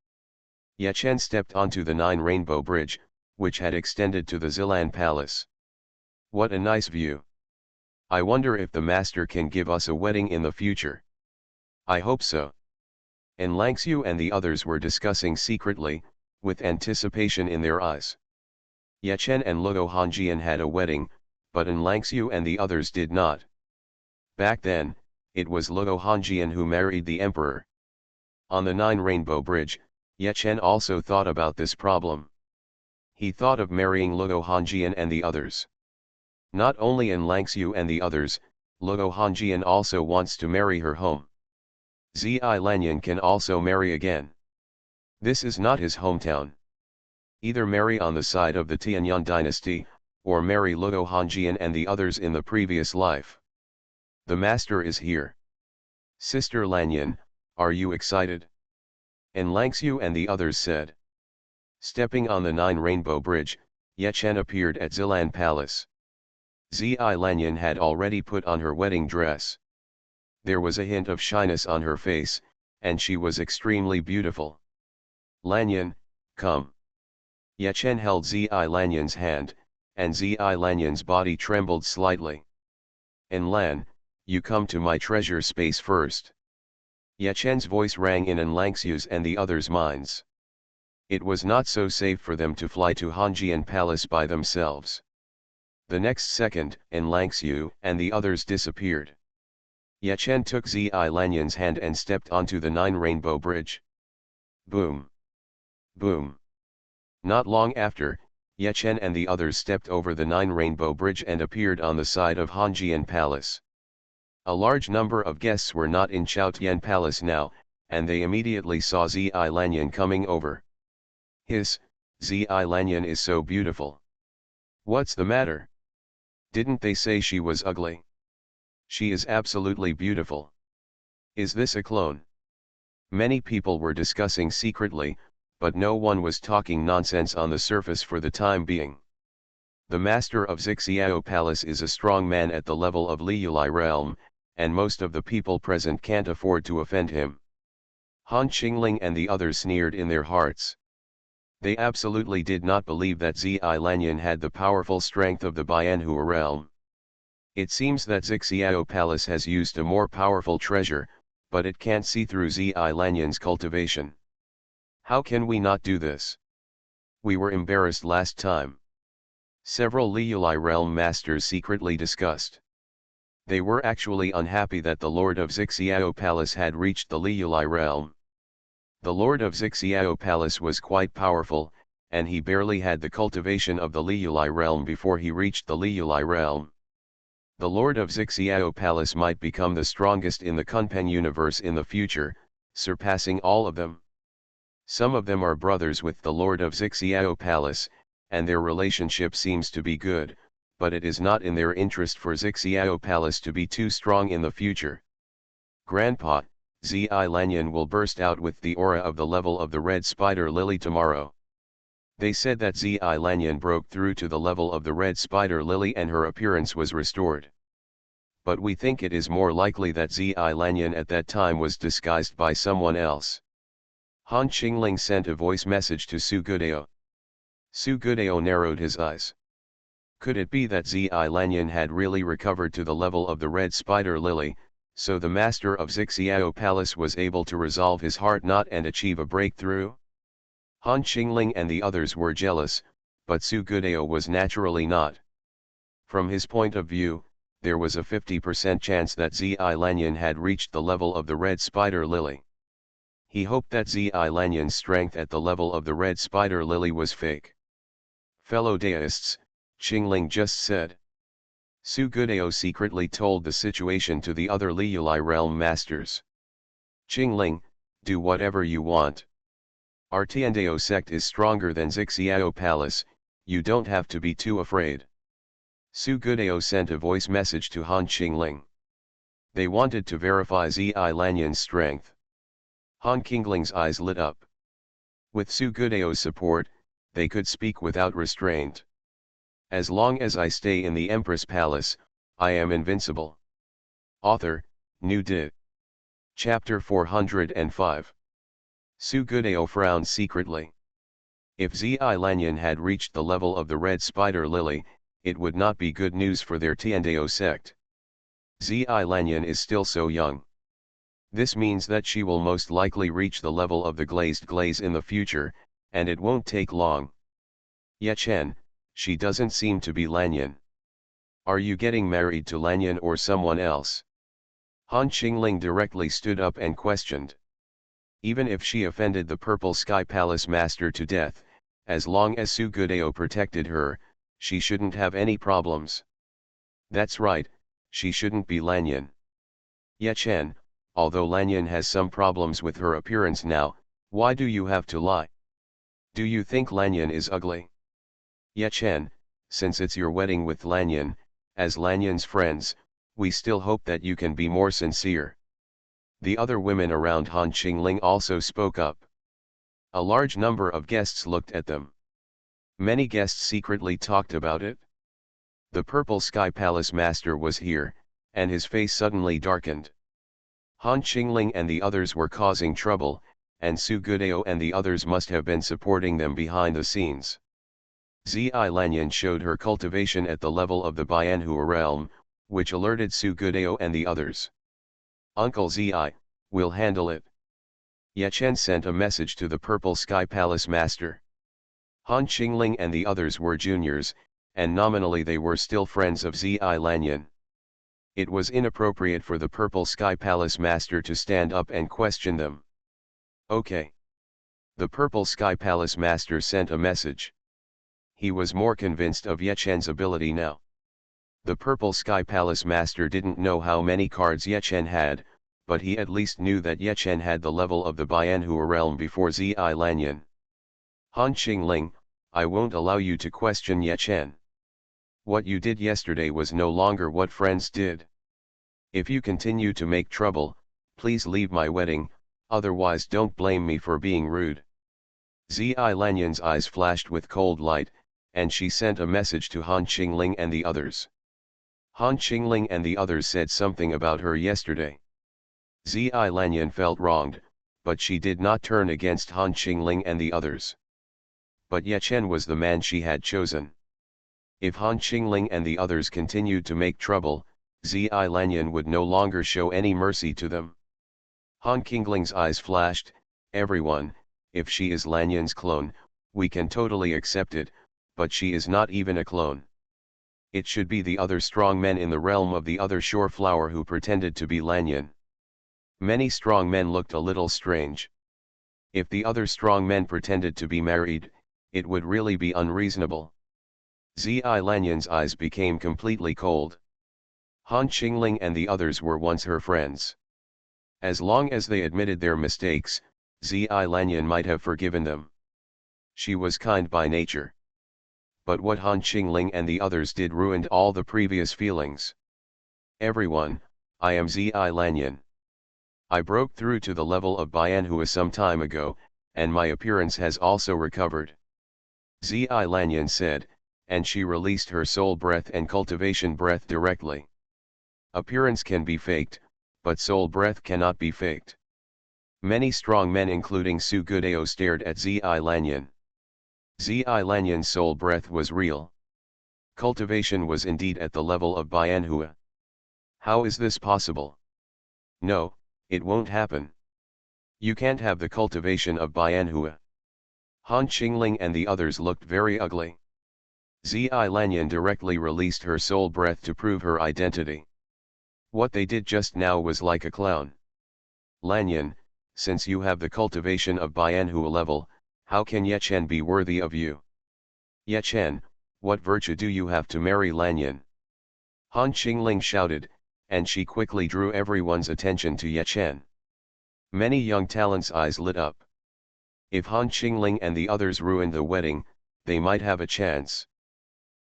Ye Chen stepped onto the 9 rainbow bridge, which had extended to the Zilan Palace. What a nice view. I wonder if the master can give us a wedding in the future. I hope so. Enlangxiu and the others were discussing secretly, with anticipation in their eyes. Ye Chen and Luo Hongjian had a wedding, but An Langxiu and the others did not. Back then, it was Luo Hongjian who married the emperor. On the Nine Rainbow Bridge, Ye Chen also thought about this problem. He thought of marrying Luo Hongjian and the others. Not only An Langxiu and the others, Luo Hongjian also wants to marry her home. Zi Lanyan can also marry again. This is not his hometown. Either marry on the side of the Tianyang dynasty, or marry Luo Hongjian and the others in the previous life. The master is here. Sister Lanyan, are you excited? An Langxiu and the others said. Stepping on the Nine Rainbow Bridge, Ye Chen appeared at Zilan Palace. Zi Lanyan had already put on her wedding dress. There was a hint of shyness on her face, and she was extremely beautiful. Lanyan, come. Ye Chen held Zi Lanyan's hand, and Zi Lanyan's body trembled slightly. An Lan, you come to my treasure space first. Ye Chen's voice rang in An Langxiu's and the others' minds. It was not so safe for them to fly to Hongjian Palace by themselves. The next second, An Langxiu and the others disappeared. Ye Chen took Zi Lanyan's hand and stepped onto the Nine Rainbow Bridge. Boom! Boom! Not long after, Ye Chen and the others stepped over the Nine Rainbow Bridge and appeared on the side of Hongjian Palace. A large number of guests were not in Chaotian Palace now, and they immediately saw Zi Lanyan coming over. Zi Lanyan is so beautiful. What's the matter? Didn't they say she was ugly? She is absolutely beautiful. Is this a clone? Many people were discussing secretly, but no one was talking nonsense on the surface for the time being. The master of Xiao Palace is a strong man at the level of Liulai realm, and most of the people present can't afford to offend him. Han Qingling and the others sneered in their hearts. They absolutely did not believe that Zi Lanyan had the powerful strength of the Bianhua realm. It seems that Xiao Palace has used a more powerful treasure, but it can't see through Zi Lanyan's cultivation. How can we not do this? We were embarrassed last time. Several Liulai realm masters secretly discussed. They were actually unhappy that the Lord of Xiao Palace had reached the Liulai realm. The Lord of Xiao Palace was quite powerful, and he barely had the cultivation of the Liulai realm before he reached the Liulai realm. The Lord of Xiao Palace might become the strongest in the Kunpeng universe in the future, surpassing all of them. Some of them are brothers with the Lord of Xiao Palace, and their relationship seems to be good, but it is not in their interest for Xiao Palace to be too strong in the future. Grandpa, Zi Lanyan will burst out with the aura of the level of the red spider lily tomorrow. They said that Zi Lanyan broke through to the level of the red spider lily and her appearance was restored. But we think it is more likely that Zi Lanyan at that time was disguised by someone else. Han Qingling sent a voice message to Su Gudao. Su Gudao narrowed his eyes. Could it be that Zi Lanyan had really recovered to the level of the red spider lily, so the master of Xiao Palace was able to resolve his heart knot and achieve a breakthrough? Han Qingling and the others were jealous, but Su Gudao was naturally not. From his point of view, there was a 50% chance that Zi Lanyan had reached the level of the red spider lily. He hoped that Zi Lanyan's strength at the level of the red spider lily was fake. Fellow deists, Qingling just said. Su Gudao secretly told the situation to the other Liulai realm masters. Qingling, do whatever you want. Our Tiandao sect is stronger than Xiao Palace, you don't have to be too afraid. Su Gudao sent a voice message to Han Qingling. They wanted to verify Zi Lanyan's strength. Han Qingling's eyes lit up. With Su Gudao's support, they could speak without restraint. As long as I stay in the Empress Palace, I am invincible. Author, New Dit. Chapter 405. Su Gudao frowned secretly. If Zi Lanyan had reached the level of the red spider lily, it would not be good news for their Tiandao sect. Zi Lanyan is still so young. This means that she will most likely reach the level of the glazed glaze in the future, And it won't take long. Ye Chen, she doesn't seem to be Lanyan. Are you getting married to Lanyan or someone else? Han Qingling directly stood up and questioned. Even if she offended the Purple Sky Palace Master to death, as long as Su Gudeo protected her, she shouldn't have any problems. That's right, she shouldn't be Lanyan. Ye Chen, although Lanyan has some problems with her appearance now, why do you have to lie? Do you think Lanyan is ugly? Ye Chen, since it's your wedding with Lanyan, as Lanyan's friends, we still hope that you can be more sincere. The other women around Han Qingling also spoke up. A large number of guests looked at them. Many guests secretly talked about it. The Purple Sky Palace Master was here, and his face suddenly darkened. Han Qingling and the others were causing trouble, and Su Gudeo and the others must have been supporting them behind the scenes. Zi Lanyan showed her cultivation at the level of the Bianhua realm, which alerted Su Gudeo and the others. Uncle Zi, will handle it. Ye Chen sent a message to the Purple Sky Palace Master. Han Qingling and the others were juniors, and nominally they were still friends of Zi Lanyan. It was inappropriate for the Purple Sky Palace Master to stand up and question them. Okay. The Purple Sky Palace Master sent a message. He was more convinced of Ye Chen's ability now. The Purple Sky Palace Master didn't know how many cards Ye Chen had, but he at least knew that Ye Chen had the level of the Bianhua realm before Zi Lanyan. Han Qingling, I won't allow you to question Ye Chen. What you did yesterday was no longer what friends did. If you continue to make trouble, please leave my wedding, otherwise don't blame me for being rude. Zi Lanyan's eyes flashed with cold light, and she sent a message to Han Qingling and the others. Han Qingling and the others said something about her yesterday. Zi Lanyan felt wronged, but she did not turn against Han Qingling and the others. But Ye Chen was the man she had chosen. If Han Qingling and the others continued to make trouble, Zi Lanyan would no longer show any mercy to them. Han Qingling's eyes flashed, everyone, if she is Lanyan's clone, we can totally accept it, but she is not even a clone. It should be the other strong men in the realm of the other shore flower who pretended to be Lanyan. Many strong men looked a little strange. If the other strong men pretended to be married, it would really be unreasonable. Zi Lanyan's eyes became completely cold. Han Qingling and the others were once her friends. As long as they admitted their mistakes, Zi Lanyan might have forgiven them. She was kind by nature. But what Han Qingling and the others did ruined all the previous feelings. Everyone, I am Zi Lanyan. I broke through to the level of Bianhua some time ago, and my appearance has also recovered. Zi Lanyan said, and she released her soul breath and cultivation breath directly. Appearance can be faked, but soul breath cannot be faked. Many strong men including Su Gudeo stared at Zi Lanyan. Zi Lanyan's soul breath was real. Cultivation was indeed at the level of Bianhua. How is this possible? No, it won't happen. You can't have the cultivation of Bianhua. Han Qingling and the others looked very ugly. Zi Lanyan directly released her soul breath to prove her identity. What they did just now was like a clown. Lanyan, since you have the cultivation of Bianhua level, how can Ye Chen be worthy of you? Ye Chen, what virtue do you have to marry Lanyan? Han Qingling shouted, and she quickly drew everyone's attention to Ye Chen. Many young talents' eyes lit up. If Han Qingling and the others ruined the wedding, they might have a chance.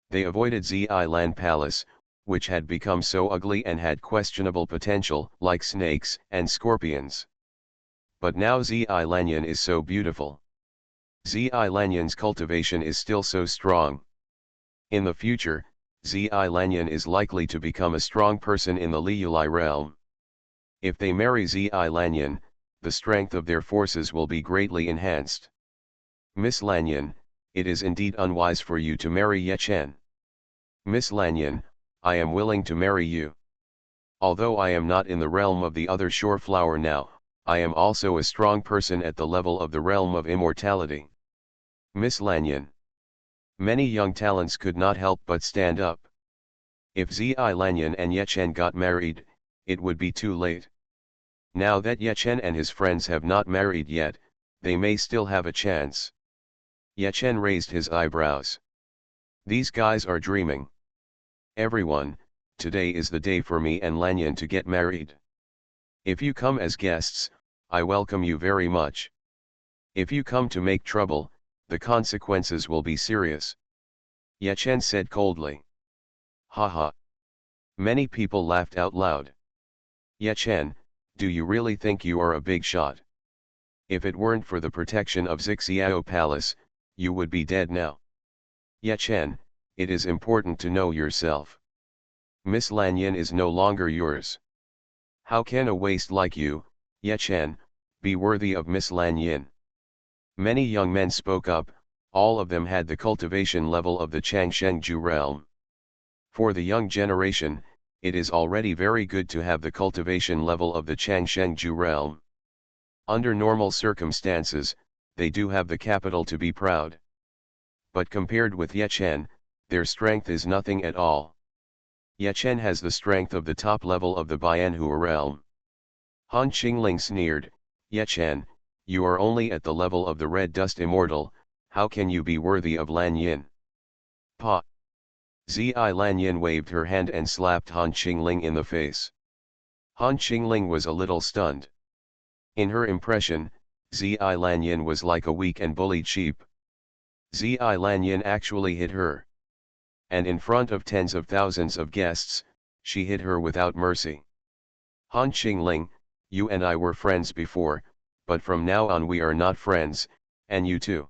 They avoided Zi Lan Palace, which had become so ugly and had questionable potential, like snakes and scorpions. But now Zi Lanyan is so beautiful. Zi Lanyan's cultivation is still so strong. In the future, Zi Lanyan is likely to become a strong person in the Liulai realm. If they marry Zi Lanyan, the strength of their forces will be greatly enhanced. Miss Lanyan, it is indeed unwise for you to marry Ye Chen. Miss Lanyan, I am willing to marry you. Although I am not in the realm of the other shore flower now, I am also a strong person at the level of the realm of immortality. Miss Lanyan. Many young talents could not help but stand up. If Zi Lanyan and Ye Chen got married, it would be too late. Now that Ye Chen and his friends have not married yet, they may still have a chance. Ye Chen raised his eyebrows. These guys are dreaming. Everyone, today is the day for me and Lanyan to get married. If you come as guests, I welcome you very much. If you come to make trouble, the consequences will be serious. Ye Chen said coldly. Ha ha. Many people laughed out loud. Ye Chen, do you really think you are a big shot? If it weren't for the protection of Xiao Palace, you would be dead now. Ye Chen, it is important to know yourself. Miss Lanyan is no longer yours. How can a waste like you, Ye Chen, be worthy of Miss Lanyan? Many young men spoke up, all of them had the cultivation level of the Changshengju realm. For the young generation, it is already very good to have the cultivation level of the Changshengju realm. Under normal circumstances, they do have the capital to be proud. But compared with Ye Chen, their strength is nothing at all. Ye Chen has the strength of the top level of the Bianhua realm. Han Qingling sneered, Ye Chen, you are only at the level of the red dust immortal, how can you be worthy of Lanyan? Pa! Zi Lanyan waved her hand and slapped Han Qingling in the face. Han Qingling was a little stunned. In her impression, Zi Lanyan was like a weak and bullied sheep. Zi Lanyan actually hit her. And in front of tens of thousands of guests, she hit her without mercy. Han Qingling, you and I were friends before, but from now on we are not friends, and you too.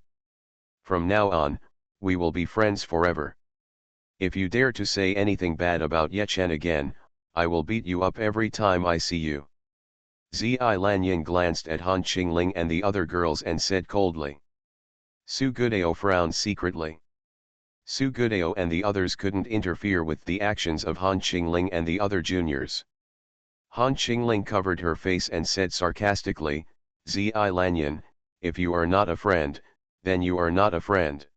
From now on, we will be friends forever. If you dare to say anything bad about Ye Chen again, I will beat you up every time I see you. Zi Lanyan glanced at Han Qingling and the other girls and said coldly. Su Gudao frowned secretly. Su Gudao and the others couldn't interfere with the actions of Han Qingling and the other juniors. Han Qingling covered her face and said sarcastically, Zi Lanyan, if you are not a friend, then you are not a friend.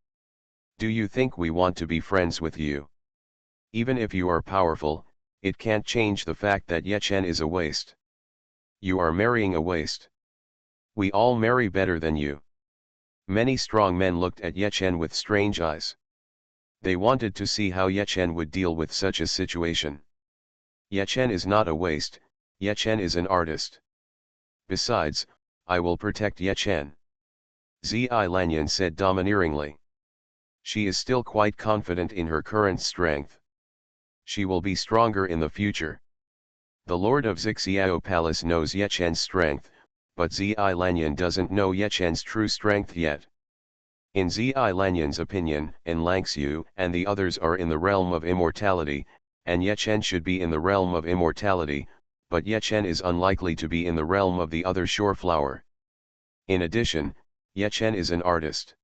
Do you think we want to be friends with you? Even if you are powerful, it can't change the fact that Ye Chen is a waste. You are marrying a waste. We all marry better than you. Many strong men looked at Ye Chen with strange eyes. They wanted to see how Ye Chen would deal with such a situation. Ye Chen is not a waste, Ye Chen is an artist. Besides, I will protect Ye Chen. Zi Lanyan said domineeringly. She is still quite confident in her current strength. She will be stronger in the future. The Lord of Xiao Palace knows Ye Chen's strength, but Zi Lanyan doesn't know Ye Chen's true strength yet. In Zi Lanyan's opinion, Enlangxiu and the others are in the realm of immortality, and Ye Chen should be in the realm of immortality, but Ye Chen is unlikely to be in the realm of the other shoreflower. In addition, Ye Chen is an artist.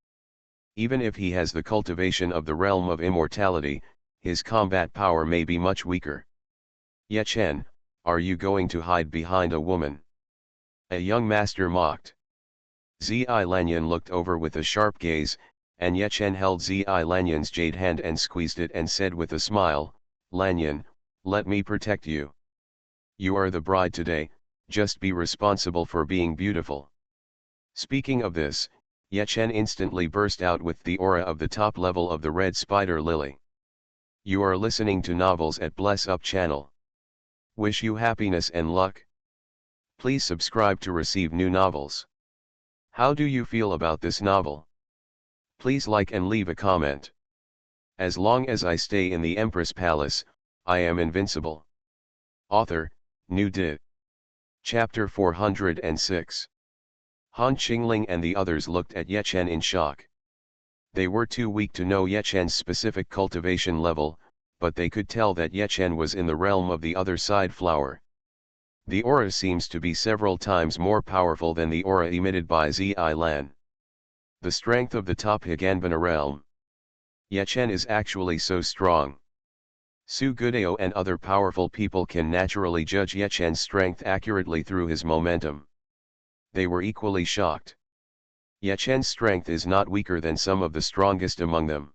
Even if he has the cultivation of the realm of immortality, his combat power may be much weaker. Ye Chen, are you going to hide behind a woman? A young master mocked. Zi Lanyan looked over with a sharp gaze, and Ye Chen held Zi Lanyan's jade hand and squeezed it and said with a smile, Lanyan, let me protect you. You are the bride today, just be responsible for being beautiful. Speaking of this, Ye Chen instantly burst out with the aura of the top level of the red spider lily. You are listening to novels at Bless Up channel. Wish you happiness and luck. Please subscribe to receive new novels. How do you feel about this novel? Please like and leave a comment. As long as I stay in the Empress Palace, I am invincible. Author, New Dit. Chapter 406. Han Qingling and the others looked at Ye Chen in shock. They were too weak to know Ye Chen's specific cultivation level, but they could tell that Ye Chen was in the realm of the other side flower. The aura seems to be several times more powerful than the aura emitted by Zi Lan. The strength of the top Higanbana realm. Ye Chen is actually so strong. Su Gudao and other powerful people can naturally judge Ye Chen's strength accurately through his momentum. They were equally shocked. Chen's strength is not weaker than some of the strongest among them.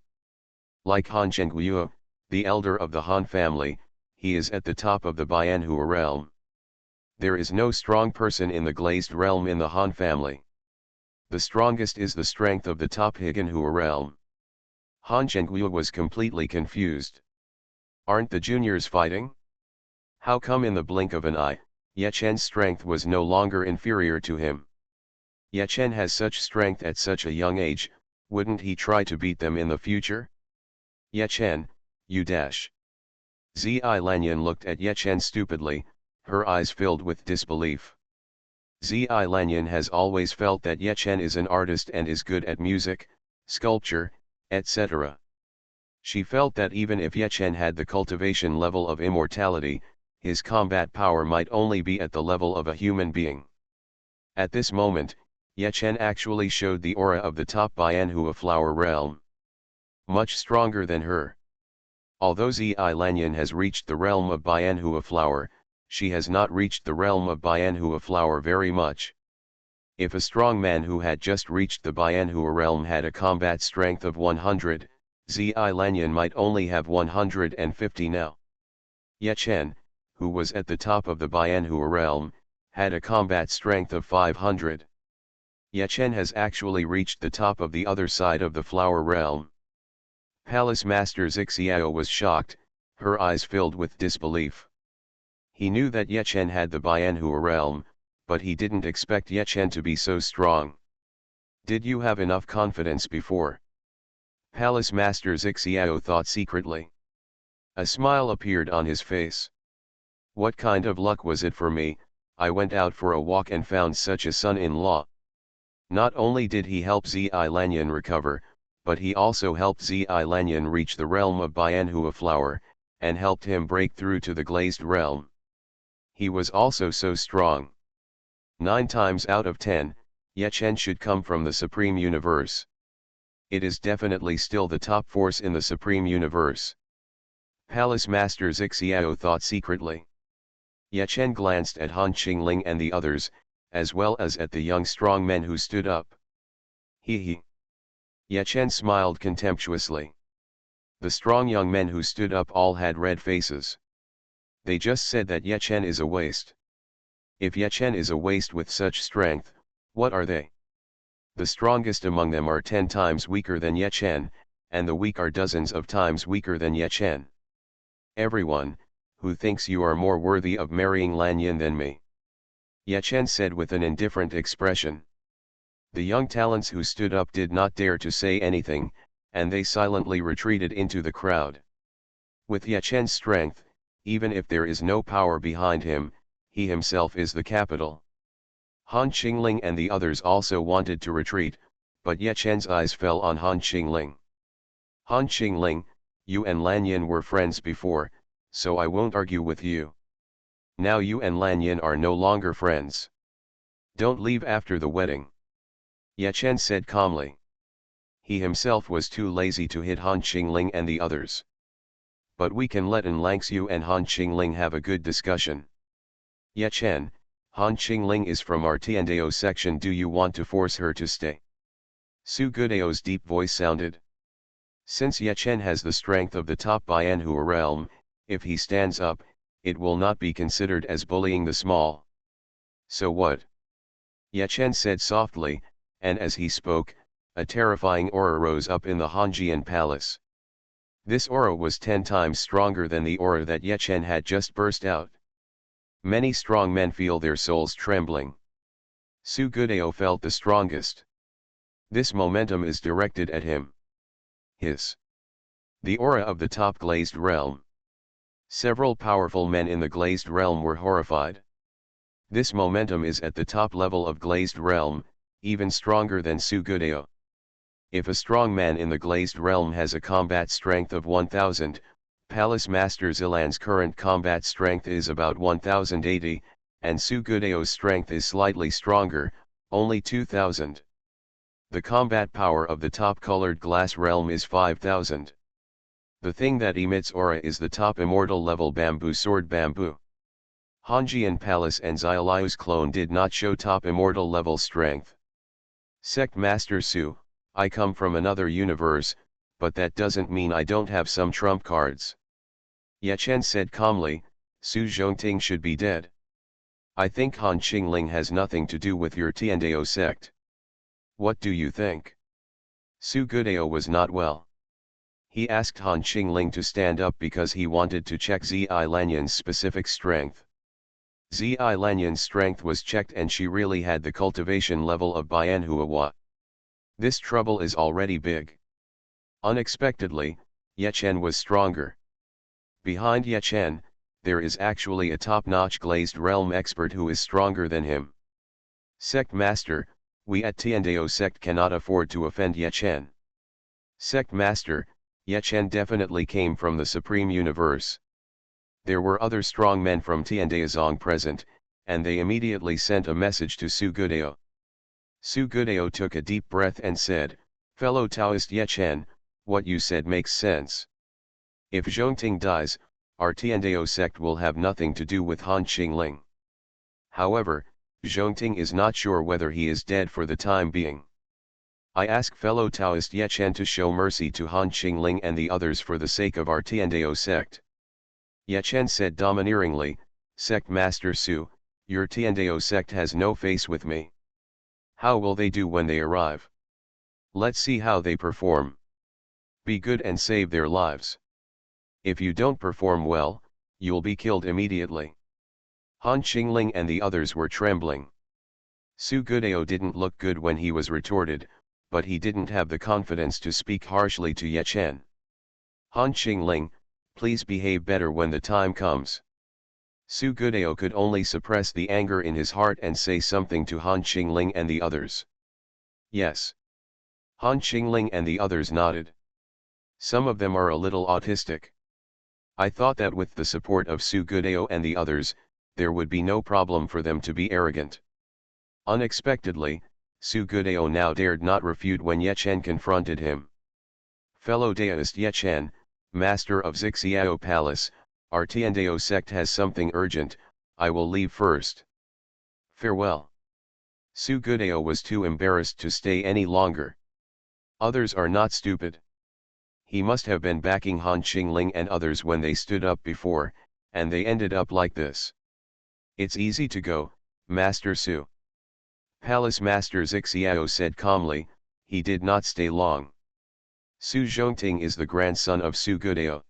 Like Han Zhenguo, the elder of the Han family, he is at the top of the Bianhua realm. There is no strong person in the glazed realm in the Han family. The strongest is the strength of the top Higanhua realm. Han Zhenguo was completely confused. Aren't the juniors fighting? How come in the blink of an eye, Chen's strength was no longer inferior to him? Chen has such strength at such a young age, wouldn't he try to beat them in the future? Chen, you dash. Zi Lanyan looked at Chen stupidly, her eyes filled with disbelief. Zi Lanyan has always felt that Chen is an artist and is good at music, sculpture, etc. She felt that even if Chen had the cultivation level of immortality, his combat power might only be at the level of a human being. At this moment, Chen actually showed the aura of the top Bianhua flower realm. Much stronger than her. Although Zi Lanyan has reached the realm of Bianhua flower, she has not reached the realm of Bianhua flower very much. If a strong man who had just reached the Bianhua realm had a combat strength of 100, Zi Lanyan might only have 150 now. Chen, who was at the top of the Bianhua realm, had a combat strength of 500. Chen has actually reached the top of the other side of the flower realm. Palace Master Xiao was shocked, her eyes filled with disbelief. He knew that Chen had the Bianhua realm, but he didn't expect Chen to be so strong. Did you have enough confidence before? Palace Master Xiao thought secretly. A smile appeared on his face. What kind of luck was it for me? I went out for a walk and found such a son-in-law. Not only did he help Zi Lanyan recover, but he also helped Zi Lanyan reach the realm of Bianhua flower, and helped him break through to the glazed realm. He was also so strong. 9 times out of 10, Chen should come from the Supreme Universe. It is definitely still the top force in the Supreme Universe. Palace Master Xiao thought secretly. Chen glanced at Han Qingling and the others, as well as at the young strong men who stood up. He. Chen smiled contemptuously. The strong young men who stood up all had red faces. They just said that Chen is a waste. If Chen is a waste with such strength, what are they? The strongest among them are 10 times weaker than Chen, and the weak are dozens of times weaker than Chen. Everyone, who thinks you are more worthy of marrying Lanyan than me? Chen said with an indifferent expression. The young talents who stood up did not dare to say anything, and they silently retreated into the crowd. With Chen's strength, even if there is no power behind him, he himself is the capital. Han Qingling and the others also wanted to retreat, but Chen's eyes fell on Han Qingling. Han Qingling, you and Lanyan were friends before, so I won't argue with you. Now you and Lanyan are no longer friends. Don't leave after the wedding. Chen said calmly. He himself was too lazy to hit Han Qingling and the others. But we can let Langxiu and Han Qingling have a good discussion. Chen, Han Qingling is from our Tiandao section. Do you want to force her to stay? Su Gudao's deep voice sounded. Since Chen has the strength of the top Bianhua realm, if he stands up, it will not be considered as bullying the small. So what? Chen said softly, and as he spoke, a terrifying aura rose up in the Hanjian Palace. This aura was 10 times stronger than the aura that Chen had just burst out. Many strong men feel their souls trembling. Su Gudao felt the strongest. This momentum is directed at him. The aura of the top glazed realm. Several powerful men in the glazed realm were horrified. This momentum is at the top level of glazed realm, even stronger than Su Gudao. If a strong man in the glazed realm has a combat strength of 1000, Palace Master Zilan's current combat strength is about 1080, and Su Gudao's strength is slightly stronger, only 2000. The combat power of the top colored glass realm is 5000. The thing that emits aura is the top immortal level bamboo sword bamboo. Hanjian Palace and Xiaoliu's clone did not show top immortal level strength. Sect Master Su, I come from another universe, but that doesn't mean I don't have some trump cards. Ye Chen said calmly, Su Zhongting should be dead. I think Han Qingling has nothing to do with your Tiandao sect. What do you think? Su Gudao was not well. He asked Han Qingling to stand up because he wanted to check Zi Lanyan's specific strength. Zi Lanyan's strength was checked and she really had the cultivation level of Bianhua. This trouble is already big. Unexpectedly, Ye Chen was stronger. Behind Ye Chen, there is actually a top-notch glazed realm expert who is stronger than him. Sect Master, we at Tiandao sect cannot afford to offend Ye Chen. Sect Master, Ye Chen definitely came from the Supreme Universe. There were other strong men from Tiandaozong present, and they immediately sent a message to Su Gudao. Su Gudao took a deep breath and said, Fellow Taoist Ye Chen, what you said makes sense. If Zhongting dies, our Tiandao sect will have nothing to do with Han Qingling. However, Zhongting is not sure whether he is dead for the time being. I ask fellow Taoist Ye Chen to show mercy to Han Qingling and the others for the sake of our Tiandao sect. Ye Chen said domineeringly, Sect Master Su, your Tiandao sect has no face with me. How will they do when they arrive? Let's see how they perform. Be good and save their lives. If you don't perform well, you'll be killed immediately. Han Qingling and the others were trembling. Su Gudao didn't look good when he was retorted, but he didn't have the confidence to speak harshly to Ye Chen. Han Qingling, please behave better when the time comes. Su Gudao could only suppress the anger in his heart and say something to Han Qingling and the others. Yes. Han Qingling and the others nodded. Some of them are a little autistic. I thought that with the support of Su Gudao and the others, there would be no problem for them to be arrogant. Unexpectedly, Su Gudao now dared not refute when Ye Chen confronted him. Fellow Daoist Ye Chen, master of Xiao Palace, our Tiandao sect has something urgent, I will leave first. Farewell. Su Gudao was too embarrassed to stay any longer. Others are not stupid. He must have been backing Han Qingling and others when they stood up before, and they ended up like this. It's easy to go, Master Su. Palace Master Xiao said calmly, he did not stay long. Su Zhongting is the grandson of Su Gudao.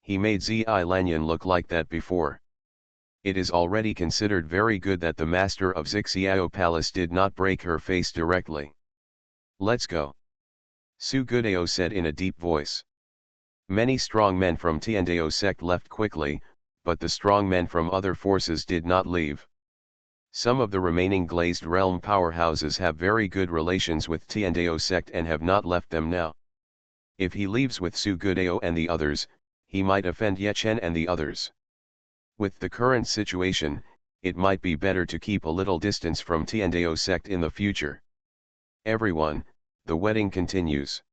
He made Zi Lanyan look like that before. It is already considered very good that the master of Xiao Palace did not break her face directly. Let's go. Su Gudao said in a deep voice. Many strong men from Tiandao sect left quickly, but the strong men from other forces did not leave. Some of the remaining glazed realm powerhouses have very good relations with Tiandao sect and have not left them now. If he leaves with Su Gudao and the others, he might offend Ye Chen and the others. With the current situation, it might be better to keep a little distance from Tiandao sect in the future. Everyone, the wedding continues.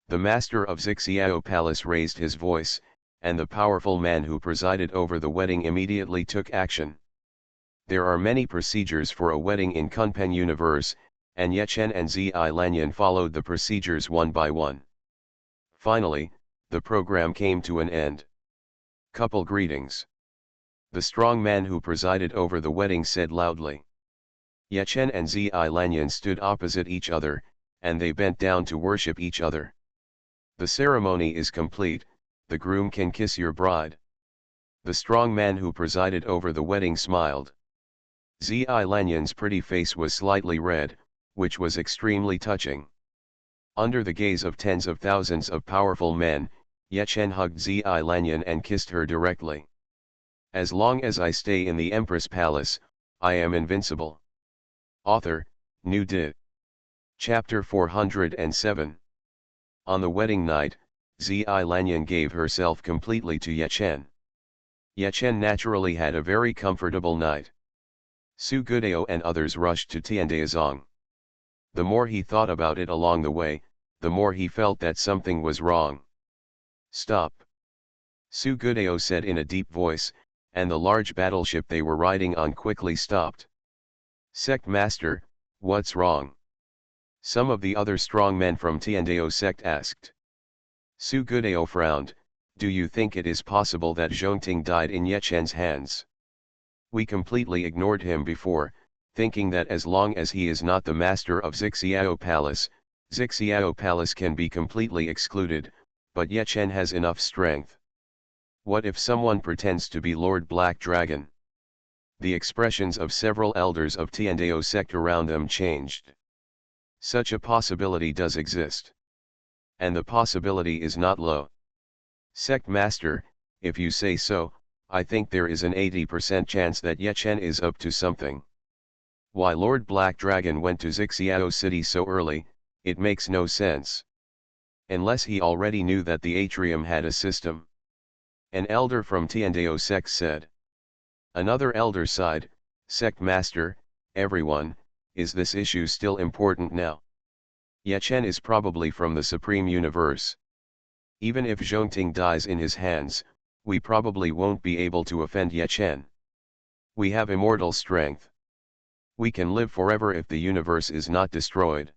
The master of Xiao Palace raised his voice, and the powerful man who presided over the wedding immediately took action. There are many procedures for a wedding in Kunpeng universe, and Ye Chen and Zi Lanyan followed the procedures one by one. Finally, the program came to an end. Couple greetings. The strong man who presided over the wedding said loudly. Ye Chen and Zi Lanyan stood opposite each other, and they bent down to worship each other. The ceremony is complete, the groom can kiss your bride. The strong man who presided over the wedding smiled. Zi Lanyan's pretty face was slightly red, which was extremely touching. Under the gaze of tens of thousands of powerful men, Ye Chen hugged Zi Lanyan and kissed her directly. As long as I stay in the Empress Palace, I am invincible. Author, New Dit. Chapter 407. On the wedding night, Zi Lanyan gave herself completely to Ye Chen. Ye Chen naturally had a very comfortable night. Su Gudao and others rushed to Tiandaozong. The more he thought about it along the way, the more he felt that something was wrong. Stop. Su Gudao said in a deep voice, and the large battleship they were riding on quickly stopped. Sect Master, what's wrong? Some of the other strong men from Tiandao sect asked. Su Gudao frowned, do you think it is possible that Zhongting died in Yechen's hands? We completely ignored him before, thinking that as long as he is not the master of Xiao Palace, Xiao Palace can be completely excluded, but Yechen has enough strength. What if someone pretends to be Lord Black Dragon? The expressions of several elders of Tiandao sect around them changed. Such a possibility does exist. And the possibility is not low. Sect Master, if you say so, I think there is an 80% chance that Yechen is up to something. Why Lord Black Dragon went to Xiao City so early, it makes no sense. Unless he already knew that the atrium had a system. An elder from Tiandao sect said. Another elder sighed, Sect Master, everyone, is this issue still important now? Yechen is probably from the Supreme Universe. Even if Zhongting dies in his hands, we probably won't be able to offend Yechen. We have immortal strength. We can live forever if the universe is not destroyed.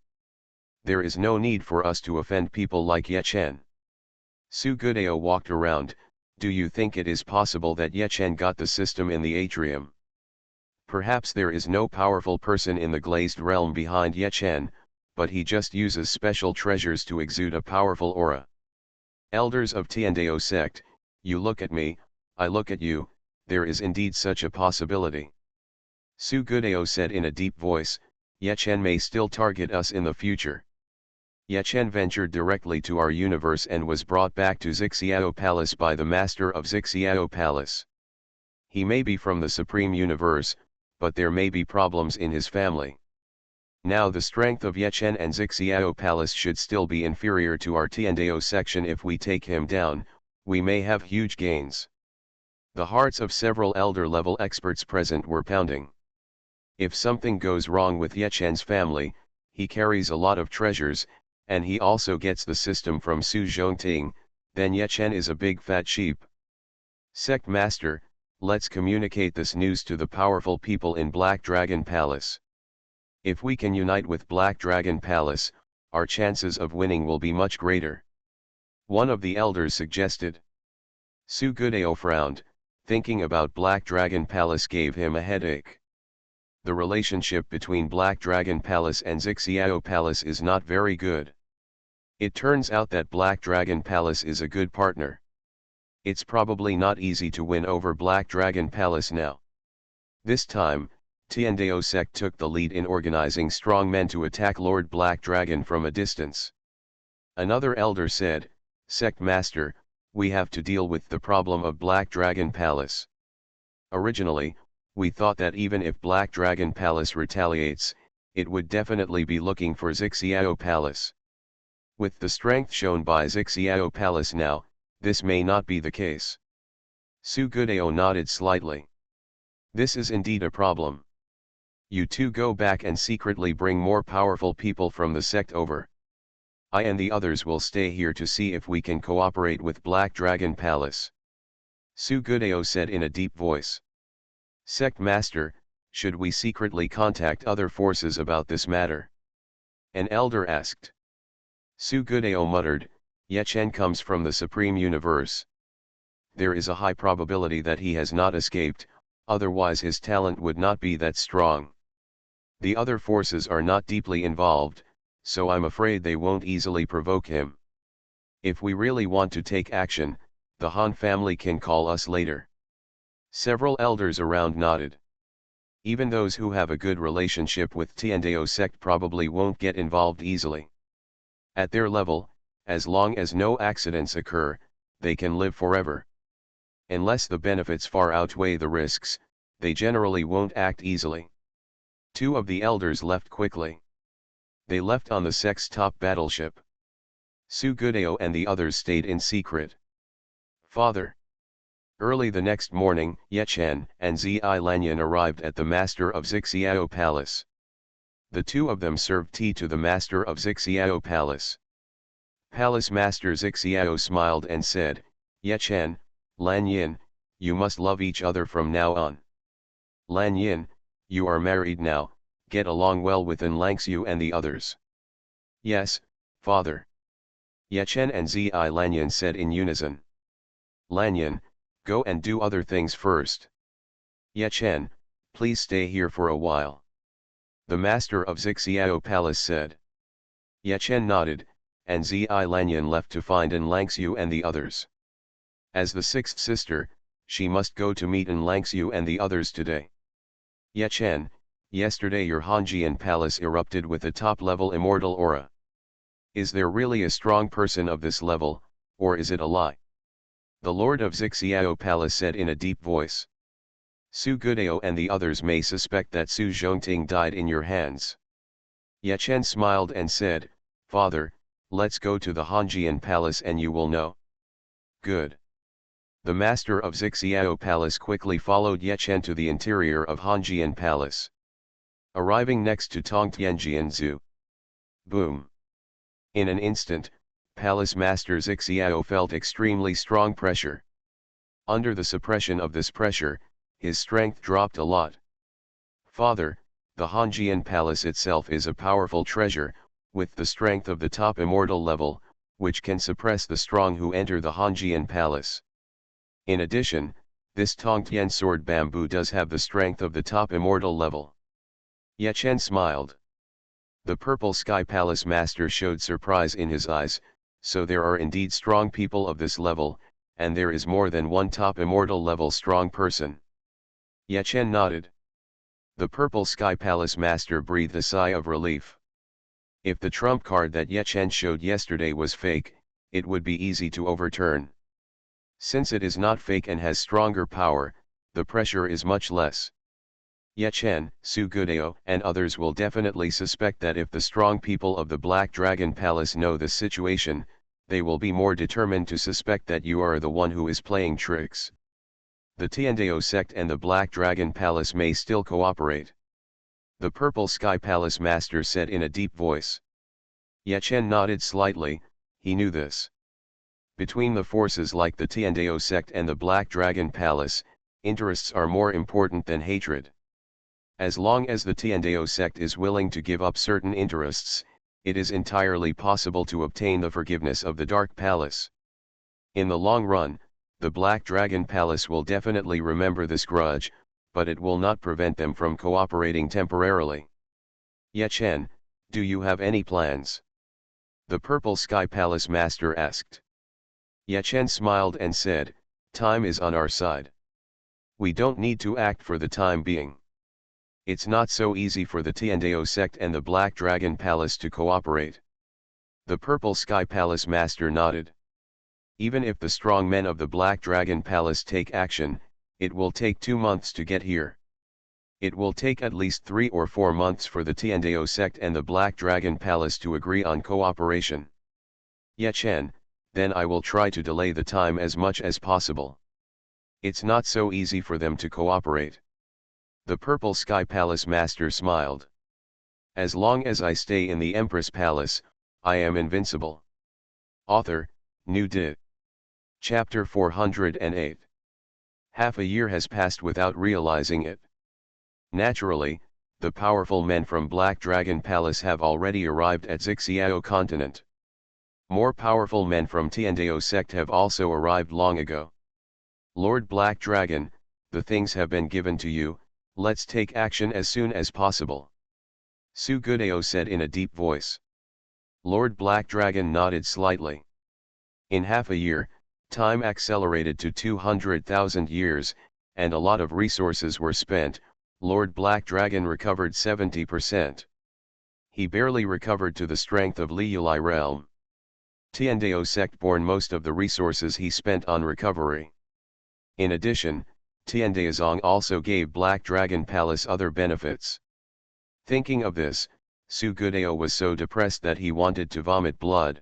There is no need for us to offend people like Yechen. Su Gudao walked around, do you think it is possible that Yechen got the system in the atrium? Perhaps there is no powerful person in the glazed realm behind Yechen, but he just uses special treasures to exude a powerful aura. Elders of Tiandao sect, you look at me, I look at you, there is indeed such a possibility. Su Gudao said in a deep voice, Yechen may still target us in the future. Yechen ventured directly to our universe and was brought back to Xiao Palace by the master of Xiao Palace. He may be from the Supreme Universe, but there may be problems in his family. Now the strength of Yechen and Xiao Palace should still be inferior to our Tiandao section. If we take him down, we may have huge gains. The hearts of several elder-level experts present were pounding. If something goes wrong with Yechen's family, he carries a lot of treasures, and he also gets the system from Su Zhongting, then Yechen is a big fat sheep. Sect Master, let's communicate this news to the powerful people in Black Dragon Palace. If we can unite with Black Dragon Palace, our chances of winning will be much greater. One of the elders suggested. Su Gudao frowned, thinking about Black Dragon Palace gave him a headache. The relationship between Black Dragon Palace and Xiao Palace is not very good. It turns out that Black Dragon Palace is a good partner. It's probably not easy to win over Black Dragon Palace now. This time, Tiandao sect took the lead in organizing strong men to attack Lord Black Dragon from a distance. Another elder said, Sect Master, we have to deal with the problem of Black Dragon Palace. Originally, we thought that even if Black Dragon Palace retaliates, it would definitely be looking for Xiao Palace. With the strength shown by Xiao Palace now, this may not be the case. Su Gudao nodded slightly. This is indeed a problem. You two go back and secretly bring more powerful people from the sect over. I and the others will stay here to see if we can cooperate with Black Dragon Palace. Su Gudao said in a deep voice. Sect Master, should we secretly contact other forces about this matter? An elder asked. Su Gudao muttered, Yechen comes from the Supreme Universe. There is a high probability that he has not escaped, otherwise his talent would not be that strong. The other forces are not deeply involved, so I'm afraid they won't easily provoke him. If we really want to take action, the Han family can call us later. Several elders around nodded. Even those who have a good relationship with Tiandao sect probably won't get involved easily. At their level, as long as no accidents occur, they can live forever. Unless the benefits far outweigh the risks, they generally won't act easily. Two of the elders left quickly. They left on the sect's top battleship. Su Gudao and the others stayed in secret. Father. Early the next morning, Yechen and Zi Lanyan arrived at the master of Xiao Palace. The two of them served tea to the master of Xiao Palace. Palace Master Xiao smiled and said, Yechen, Lanyan, you must love each other from now on. Lanyan, you are married now, get along well with Enlangxiu and the others. Yes, father. Yechen and Zi Lanyan said in unison. Lanyan, go and do other things first. Yechen, please stay here for a while. The master of Xiao Palace said. Yechen nodded, and Zi Lanyan left to find An Langxiu and the others. As the sixth sister, she must go to meet An Langxiu and the others today. Yechen, yesterday your Hanjian palace erupted with a top-level immortal aura. Is there really a strong person of this level, or is it a lie? The lord of Xiao Palace said in a deep voice. Su Gudao and the others may suspect that Su Zhongting died in your hands. Yechen smiled and said, Father, let's go to the Hanjian Palace and you will know. Good. The master of Xiao Palace quickly followed Yechen to the interior of Hanjian Palace. Arriving next to Tongtianjian Zhu. Boom. In an instant, Palace Master Xiao felt extremely strong pressure. Under the suppression of this pressure, his strength dropped a lot. Father, the Hanjian Palace itself is a powerful treasure, with the strength of the top immortal level, which can suppress the strong who enter the Hanjian Palace. In addition, this Tongtian sword bamboo does have the strength of the top immortal level. Yechen smiled. The Purple Sky Palace Master showed surprise in his eyes, so there are indeed strong people of this level, and there is more than one top immortal level strong person. Yechen nodded. The Purple Sky Palace Master breathed a sigh of relief. If the trump card that Yechen showed yesterday was fake, it would be easy to overturn. Since it is not fake and has stronger power, the pressure is much less. Yechen, Su Gudao, and others will definitely suspect that if the strong people of the Black Dragon Palace know the situation, they will be more determined to suspect that you are the one who is playing tricks. The Tiandao sect and the Black Dragon Palace may still cooperate. The Purple Sky Palace Master said in a deep voice. Yechen nodded slightly, he knew this. Between the forces like the Tiandao sect and the Black Dragon Palace, interests are more important than hatred. As long as the Tiandao sect is willing to give up certain interests, it is entirely possible to obtain the forgiveness of the Dark Palace. In the long run, the Black Dragon Palace will definitely remember this grudge, but it will not prevent them from cooperating temporarily. Yechen, do you have any plans? The Purple Sky Palace Master asked. Yechen smiled and said, time is on our side. We don't need to act for the time being. It's not so easy for the Tiandao sect and the Black Dragon Palace to cooperate. The Purple Sky Palace Master nodded. Even if the strong men of the Black Dragon Palace take action, it will take 2 months to get here. It will take at least 3 or 4 months for the Tiandao sect and the Black Dragon Palace to agree on cooperation. Yechen, then I will try to delay the time as much as possible. It's not so easy for them to cooperate. The Purple Sky Palace Master smiled. As long as I stay in the Empress Palace, I am invincible. Author, New Dit. Chapter 408. Half a year has passed without realizing it. Naturally, the powerful men from Black Dragon Palace have already arrived at Xiao continent. More powerful men from Tiandao sect have also arrived long ago. Lord Black Dragon, the things have been given to you, let's take action as soon as possible. Su Gudao said in a deep voice. Lord Black Dragon nodded slightly. In half a year, time accelerated to 200,000 years, and a lot of resources were spent. Lord Black Dragon recovered 70%. He barely recovered to the strength of Liulai realm. Tiandao sect borne most of the resources he spent on recovery. In addition, Tiandaozong also gave Black Dragon Palace other benefits. Thinking of this, Su Gudao was so depressed that he wanted to vomit blood.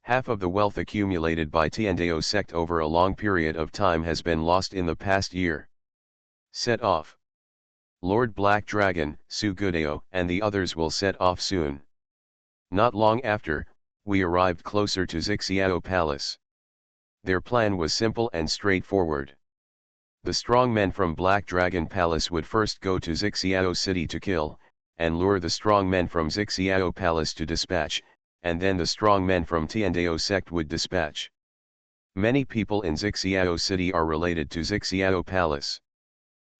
Half of the wealth accumulated by Tiandao sect over a long period of time has been lost in the past year. Set off. Lord Black Dragon, Su Gudao, and the others will set off soon. Not long after, we arrived closer to Xiao Palace. Their plan was simple and straightforward. The strong men from Black Dragon Palace would first go to Xiao City to kill, and lure the strong men from Xiao Palace to dispatch, and then the strong men from Tiandao sect would dispatch. Many people in Xiao City are related to Xiao Palace.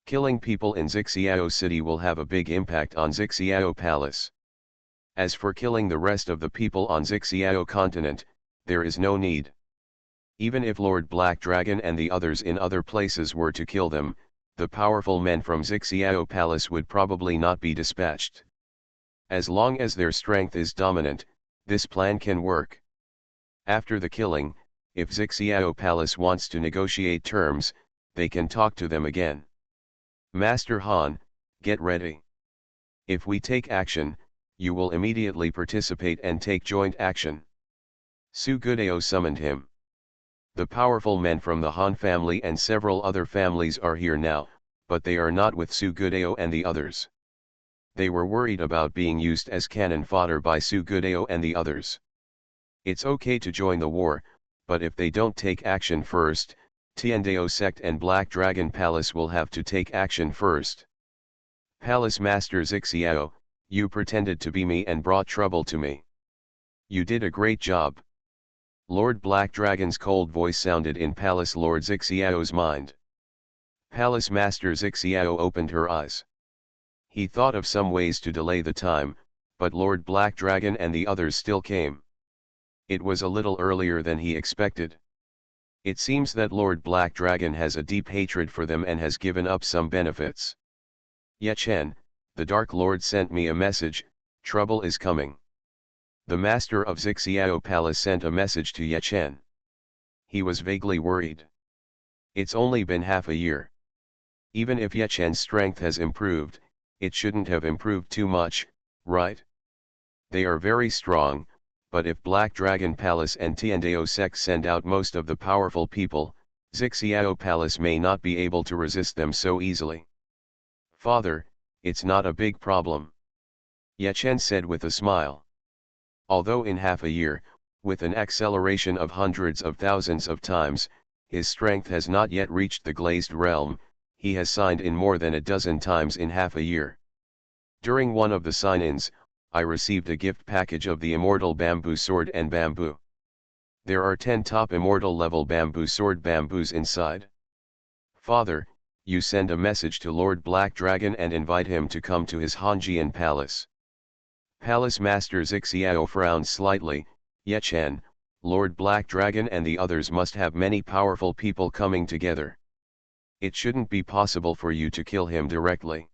Killing people in Xiao City will have a big impact on Xiao Palace. As for killing the rest of the people on Xiao continent, there is no need. Even if Lord Black Dragon and the others in other places were to kill them, the powerful men from Xiao Palace would probably not be dispatched. As long as their strength is dominant, this plan can work. After the killing, if Xiao Palace wants to negotiate terms, they can talk to them again. Master Han, get ready. If we take action, you will immediately participate and take joint action. Su Gudao summoned him. The powerful men from the Han family and several other families are here now, but they are not with Su Gudao and the others. They were worried about being used as cannon fodder by Su Gudao and the others. It's okay to join the war, but if they don't take action first, Tiandao sect and Black Dragon Palace will have to take action first. Palace Master Xiao, you pretended to be me and brought trouble to me. You did a great job. Lord Black Dragon's cold voice sounded in Palace Lord Xiao's mind. Palace Master Xiao opened her eyes. He thought of some ways to delay the time, but Lord Black Dragon and the others still came. It was a little earlier than he expected. It seems that Lord Black Dragon has a deep hatred for them and has given up some benefits. Ye Chen, the Dark Lord sent me a message, trouble is coming. The master of Xiao Palace sent a message to Ye Chen. He was vaguely worried. It's only been half a year. Even if Ye Chen's strength has improved, it shouldn't have improved too much, right? They are very strong, but if Black Dragon Palace and Tiandao sect send out most of the powerful people, Xiao Palace may not be able to resist them so easily. Father, it's not a big problem. Ye Chen said with a smile. Although in half a year, with an acceleration of hundreds of thousands of times, his strength has not yet reached the glazed realm, he has signed in more than a dozen times in half a year. During one of the sign-ins, I received a gift package of the immortal bamboo sword and bamboo. There are 10 top immortal level bamboo sword bamboos inside. Father, you send a message to Lord Black Dragon and invite him to come to his Hanjian palace. Palace Master Xiao frowned slightly. Ye Chen, Lord Black Dragon and the others must have many powerful people coming together. It shouldn't be possible for you to kill him directly.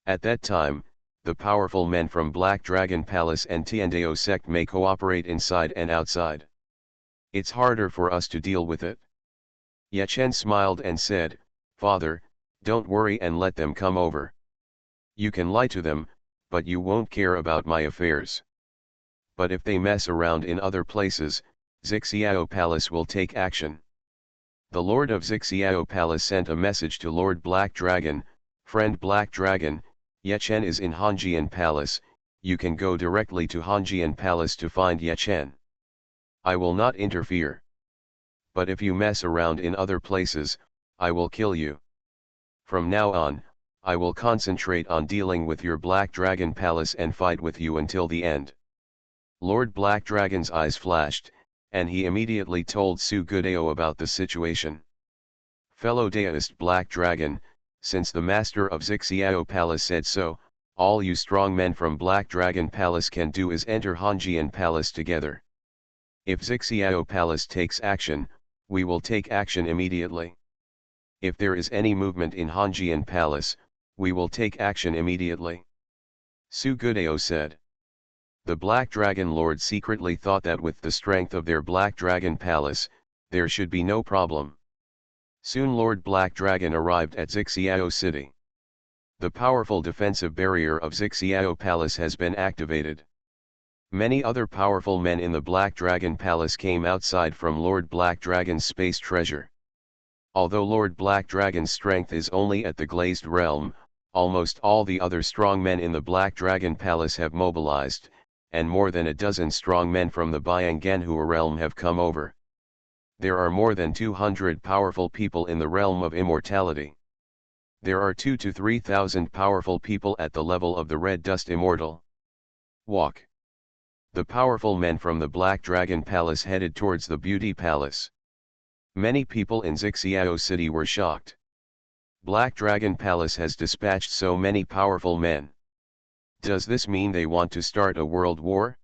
At that time, the powerful men from Black Dragon Palace and Tiandao sect may cooperate inside and outside. It's harder for us to deal with it. Ye Chen smiled and said, Father, don't worry and let them come over. You can lie to them, but you won't care about my affairs. But if they mess around in other places, Xiao Palace will take action. The Lord of Xiao Palace sent a message to Lord Black Dragon, Friend Black Dragon, Ye Chen is in Hanjian Palace, you can go directly to Hanjian Palace to find Ye Chen. I will not interfere. But if you mess around in other places, I will kill you. From now on, I will concentrate on dealing with your Black Dragon Palace and fight with you until the end. Lord Black Dragon's eyes flashed, and he immediately told Su Gudao about the situation. Fellow Daoist Black Dragon, since the master of Xiao Palace said so, all you strong men from Black Dragon Palace can do is enter Hanjian Palace together. If Xiao Palace takes action, we will take action immediately. If there is any movement in Hanjian Palace, we will take action immediately. Su Gudao said. The Black Dragon Lord secretly thought that with the strength of their Black Dragon Palace, there should be no problem. Soon Lord Black Dragon arrived at Xiao City. The powerful defensive barrier of Xiao Palace has been activated. Many other powerful men in the Black Dragon Palace came outside from Lord Black Dragon's space treasure. Although Lord Black Dragon's strength is only at the glazed realm, almost all the other strong men in the Black Dragon Palace have mobilized, and more than a dozen strong men from the Bianganhua realm have come over. There are more than 200 powerful people in the realm of immortality. There are 2,000 to 3,000 powerful people at the level of the Red Dust Immortal. Walk. The powerful men from the Black Dragon Palace headed towards the Beauty Palace. Many people in Xiao City were shocked. Black Dragon Palace has dispatched so many powerful men. Does this mean they want to start a world war?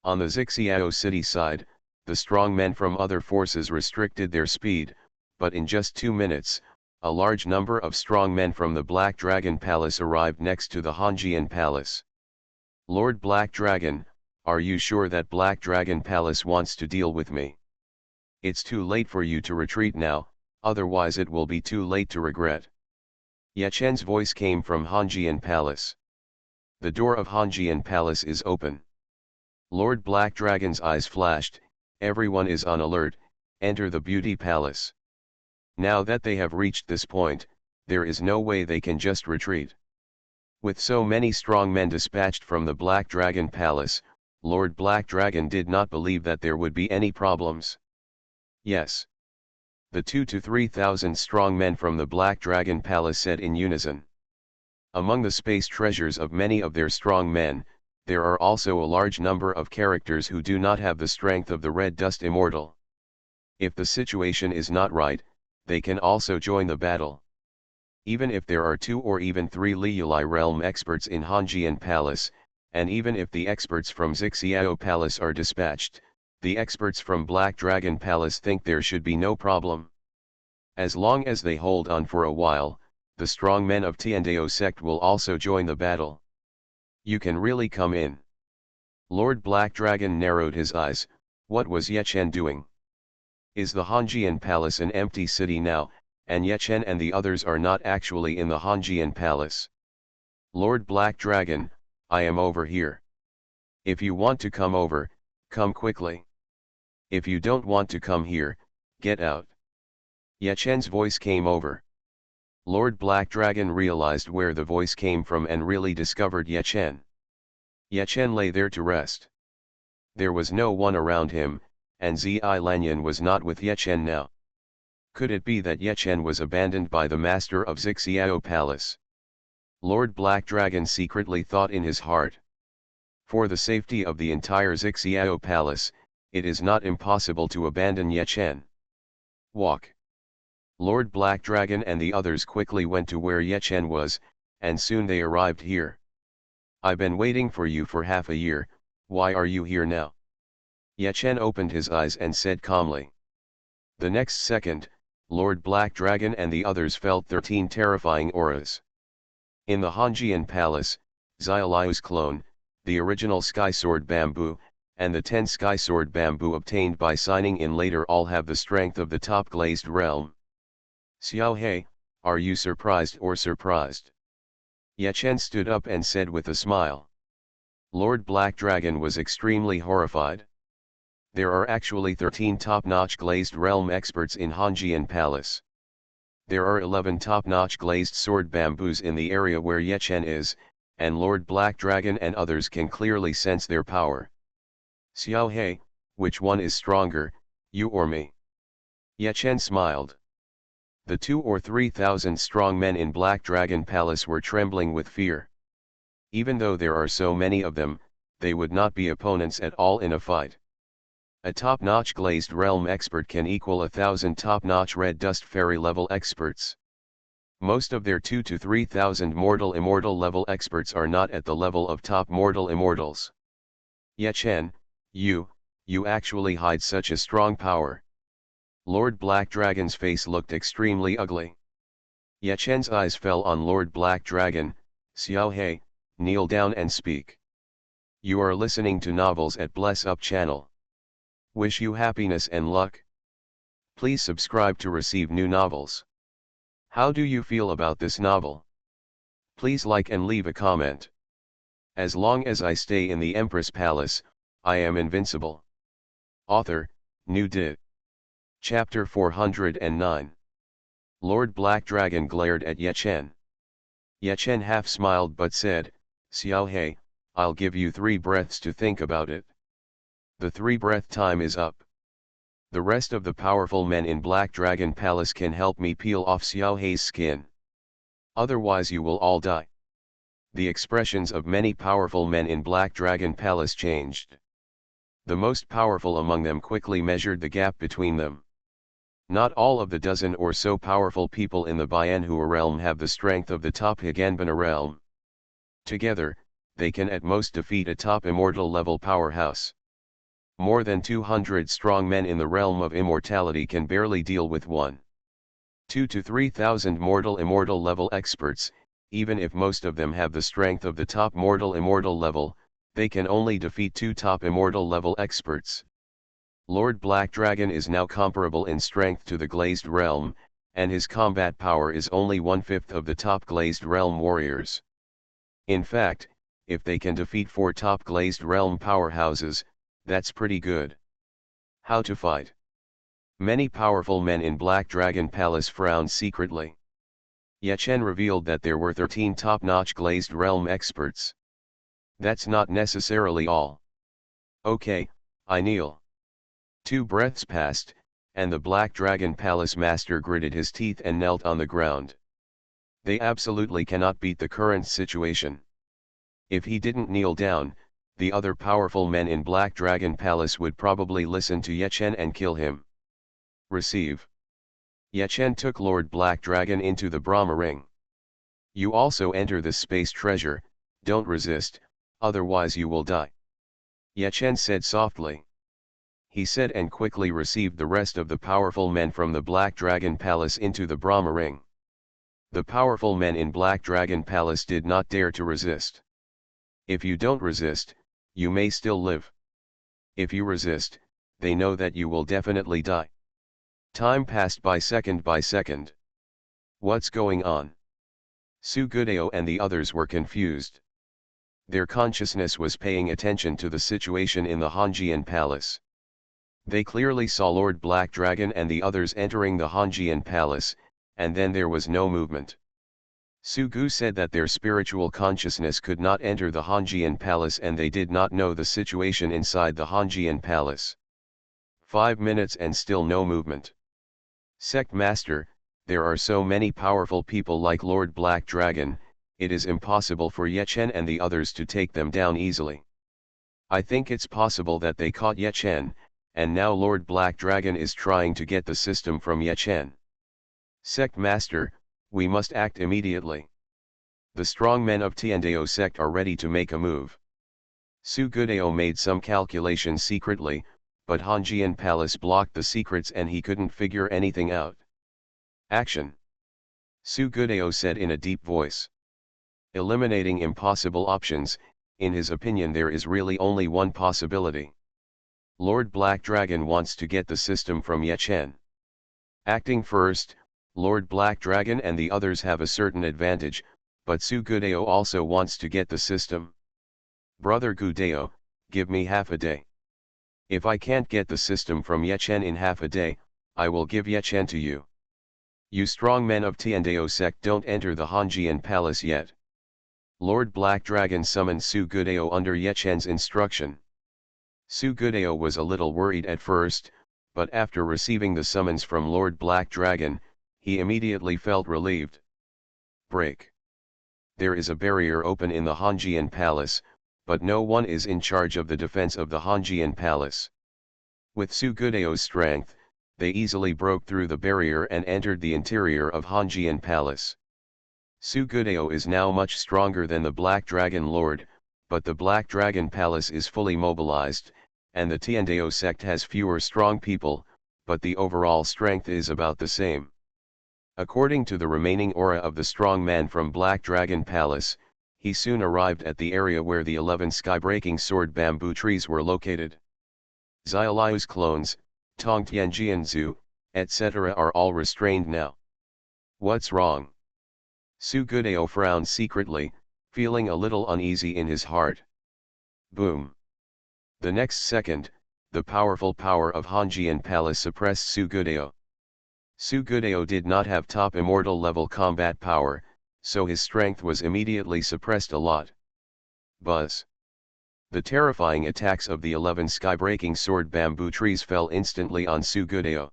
On the Xiao City side, the strong men from other forces restricted their speed, but in just 2 minutes, a large number of strong men from the Black Dragon Palace arrived next to the Hanjian Palace. Lord Black Dragon, are you sure that Black Dragon Palace wants to deal with me? It's too late for you to retreat now, otherwise it will be too late to regret. Ye Chen's voice came from Hanjian Palace. The door of Hanjian Palace is open. Lord Black Dragon's eyes flashed, everyone is on alert, enter the Beauty Palace. Now that they have reached this point, there is no way they can just retreat. With so many strong men dispatched from the Black Dragon Palace, Lord Black Dragon did not believe that there would be any problems. Yes. The 2,000 to 3,000 strong men from the Black Dragon Palace said in unison. Among the space treasures of many of their strong men, there are also a large number of characters who do not have the strength of the Red Dust Immortal. If the situation is not right, they can also join the battle. Even if there are 2 or even 3 Liuli realm experts in Hanjian Palace, and even if the experts from Xiao Palace are dispatched, the experts from Black Dragon Palace think there should be no problem. As long as they hold on for a while, the strong men of Tiandao sect will also join the battle. You can really come in. Lord Black Dragon narrowed his eyes. What was Ye Chen doing? Is the Hanjian Palace an empty city now, and Ye Chen and the others are not actually in the Hanjian Palace? Lord Black Dragon, I am over here. If you want to come over, come quickly. If you don't want to come here, get out. Ye Chen's voice came over. Lord Black Dragon realized where the voice came from and really discovered Ye Chen. Ye Chen lay there to rest. There was no one around him, and Zi Lanyan was not with Ye Chen now. Could it be that Ye Chen was abandoned by the master of Xiao Palace? Lord Black Dragon secretly thought in his heart. For the safety of the entire Xiao Palace, it is not impossible to abandon Ye Chen. Walk. Lord Black Dragon and the others quickly went to where Ye Chen was, and soon they arrived here. I've been waiting for you for half a year, why are you here now? Ye Chen opened his eyes and said calmly. The next second, Lord Black Dragon and the others felt 13 terrifying auras. In the Hanjian Palace, Xiaoliu's clone, the original Sky Sword Bamboo, and the 10 Sky Sword Bamboo obtained by signing in later all have the strength of the top glazed realm. Xiao He, are you surprised or surprised? Ye Chen stood up and said with a smile. Lord Black Dragon was extremely horrified. There are actually 13 top-notch glazed realm experts in Hanjian Palace. There are 11 top-notch glazed sword bamboos in the area where Ye Chen is, and Lord Black Dragon and others can clearly sense their power. Xiao He, which one is stronger, you or me? Ye Chen smiled. The 2,000 or 3,000 strong men in Black Dragon Palace were trembling with fear. Even though there are so many of them, they would not be opponents at all in a fight. A top-notch glazed realm expert can equal 1,000 top-notch red dust fairy level experts. Most of their 2,000 to 3,000 mortal immortal level experts are not at the level of top mortal immortals. Ye Chen, you actually hide such a strong power. Lord Black Dragon's face looked extremely ugly. Ye Chen's eyes fell on Lord Black Dragon. Xiao He, kneel down and speak. You are listening to novels at Bless Up channel. Wish you happiness and luck. Please subscribe to receive new novels. How do you feel about this novel? Please like and leave a comment. As long as I stay in the Empress Palace, I am invincible. Author, New Dit. Chapter 409. Lord Black Dragon glared at Ye Chen. Ye Chen half smiled but said, Xiao He, I'll give you 3 breaths to think about it. The 3-breath time is up. The rest of the powerful men in Black Dragon Palace can help me peel off Xiao He's skin. Otherwise you will all die. The expressions of many powerful men in Black Dragon Palace changed. The most powerful among them quickly measured the gap between them. Not all of the dozen or so powerful people in the Bianhua realm have the strength of the top Higanbana realm. Together, they can at most defeat a top immortal level powerhouse. More than 200 strong men in the realm of immortality can barely deal with one. 2 to 3,000 immortal level experts, even if most of them have the strength of the top immortal level, they can only defeat 2 top immortal level experts. Lord Black Dragon is now comparable in strength to the Glazed Realm, and his combat power is only 1/5 of the top Glazed Realm warriors. In fact, if they can defeat 4 top Glazed Realm powerhouses, that's pretty good. How to fight? Many powerful men in Black Dragon Palace frowned secretly. Ye Chen revealed that there were 13 top-notch Glazed Realm experts. That's not necessarily all. Okay, I kneel. 2 breaths passed, and the Black Dragon Palace master gritted his teeth and knelt on the ground. They absolutely cannot beat the current situation. If he didn't kneel down, the other powerful men in Black Dragon Palace would probably listen to Ye Chen and kill him. Receive. Ye Chen took Lord Black Dragon into the Brahma Ring. You also enter this space treasure, don't resist, otherwise you will die. Ye Chen said softly. He said and quickly received the rest of the powerful men from the Black Dragon Palace into the Brahma Ring. The powerful men in Black Dragon Palace did not dare to resist. If you don't resist, you may still live. If you resist, they know that you will definitely die. Time passed by second by second. What's going on? Su Gudeo and the others were confused. Their consciousness was paying attention to the situation in the Hanjian Palace. They clearly saw Lord Black Dragon and the others entering the Hanjian Palace, and then there was no movement. Su Gu said that their spiritual consciousness could not enter the Hanjian Palace and they did not know the situation inside the Hanjian Palace. 5 minutes and still no movement. Sect Master, there are so many powerful people like Lord Black Dragon, it is impossible for Ye Chen and the others to take them down easily. I think it's possible that they caught Ye Chen, and now Lord Black Dragon is trying to get the system from Ye Chen. Sect Master, we must act immediately. The strong men of Tiandao sect are ready to make a move. Su Gudeo made some calculations secretly, but Hanjian Palace blocked the secrets and he couldn't figure anything out. Action! Su Gudeo said in a deep voice. Eliminating impossible options, in his opinion there is really only one possibility. Lord Black Dragon wants to get the system from Ye Chen. Acting first, Lord Black Dragon and the others have a certain advantage, but Su Gudeo also wants to get the system. Brother Gudeo, give me half a day. If I can't get the system from Ye Chen in half a day, I will give Ye Chen to you. You strong men of Tiandao sect don't enter the Hanjian Palace yet. Lord Black Dragon summoned Su Gudeo under Ye Chen's instruction. Su Gudeo was a little worried at first, but after receiving the summons from Lord Black Dragon, he immediately felt relieved. Break. There is a barrier open in the Hanjian Palace, but no one is in charge of the defense of the Hanjian Palace. With Su Gudeo's strength, they easily broke through the barrier and entered the interior of Hanjian Palace. Su Gudeo is now much stronger than the Black Dragon Lord, but the Black Dragon Palace is fully mobilized, and the Tiandao sect has fewer strong people, but the overall strength is about the same. According to the remaining aura of the strong man from Black Dragon Palace, he soon arrived at the area where the 11 sky-breaking sword bamboo trees were located. Xiaoliu's clones, Tong Tianjianzu, etc. are all restrained now. What's wrong? Su Gudeo frowned secretly, feeling a little uneasy in his heart. Boom. The next second, the powerful power of Hanjian Palace suppressed Su Gudeo. Su Gudeo did not have top immortal level combat power, so his strength was immediately suppressed a lot. Buzz. The terrifying attacks of the 11 sky-breaking sword bamboo trees fell instantly on Su Gudeo.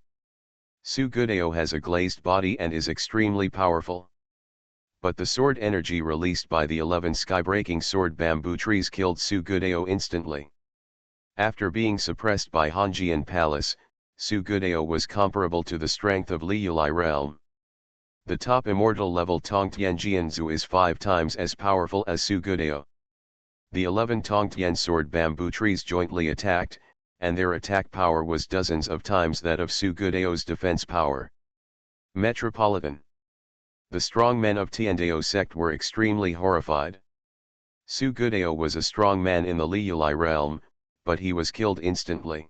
Su Gudeo has a glazed body and is extremely powerful. But the sword energy released by the 11 sky-breaking sword bamboo trees killed Su Gudeo instantly. After being suppressed by Hanjian Palace, Su Gudeo was comparable to the strength of Li Yulai realm. The top immortal level Tongtian Jianzu is 5 times as powerful as Su Gudeo. The 11 Tongtian sword bamboo trees jointly attacked, and their attack power was dozens of times that of Su Gudeo's defense power. Metropolitan. The strong men of Tiandao sect were extremely horrified. Su Gudeo was a strong man in the Li Yulai realm, but he was killed instantly.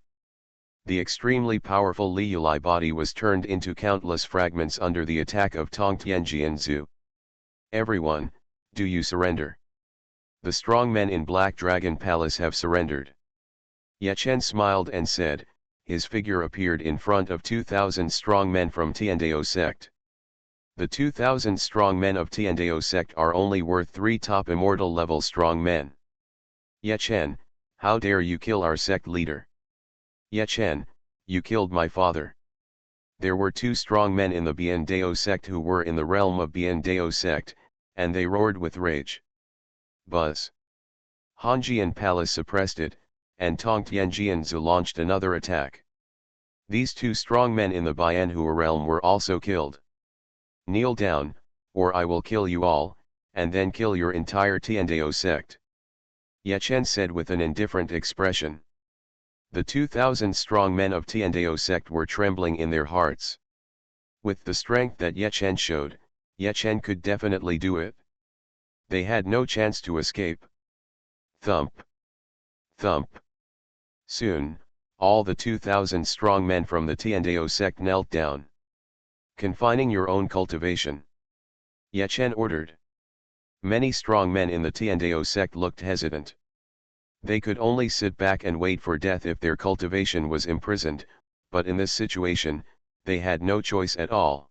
The extremely powerful Li Yulai body was turned into countless fragments under the attack of Tongtian Jianzu. Everyone, do you surrender? The strong men in Black Dragon Palace have surrendered. Ye Chen smiled and said, his figure appeared in front of 2,000 strong men from Tiandao sect. The 2,000 strong men of Tiandao sect are only worth 3 top immortal level strong men. Ye Chen, how dare you kill our sect leader? Ye Chen, you killed my father. There were 2 strong men in the Bian Dao sect who were in the realm of Bian Dao sect, and they roared with rage. Buzz. Hanjian Palace suppressed it, and Tongtian Jianzu launched another attack. These 2 strong men in the Bianhua realm were also killed. Kneel down, or I will kill you all, and then kill your entire Tiandao sect. Ye Chen said with an indifferent expression. The 2,000 strong men of Tiandao sect were trembling in their hearts. With the strength that Ye Chen showed, Ye Chen could definitely do it. They had no chance to escape. Thump. Thump. Soon, all the 2,000 strong men from the Tiandao sect knelt down. Confining your own cultivation. Ye Chen ordered. Many strong men in the Tiandao sect looked hesitant. They could only sit back and wait for death if their cultivation was imprisoned, but in this situation, they had no choice at all.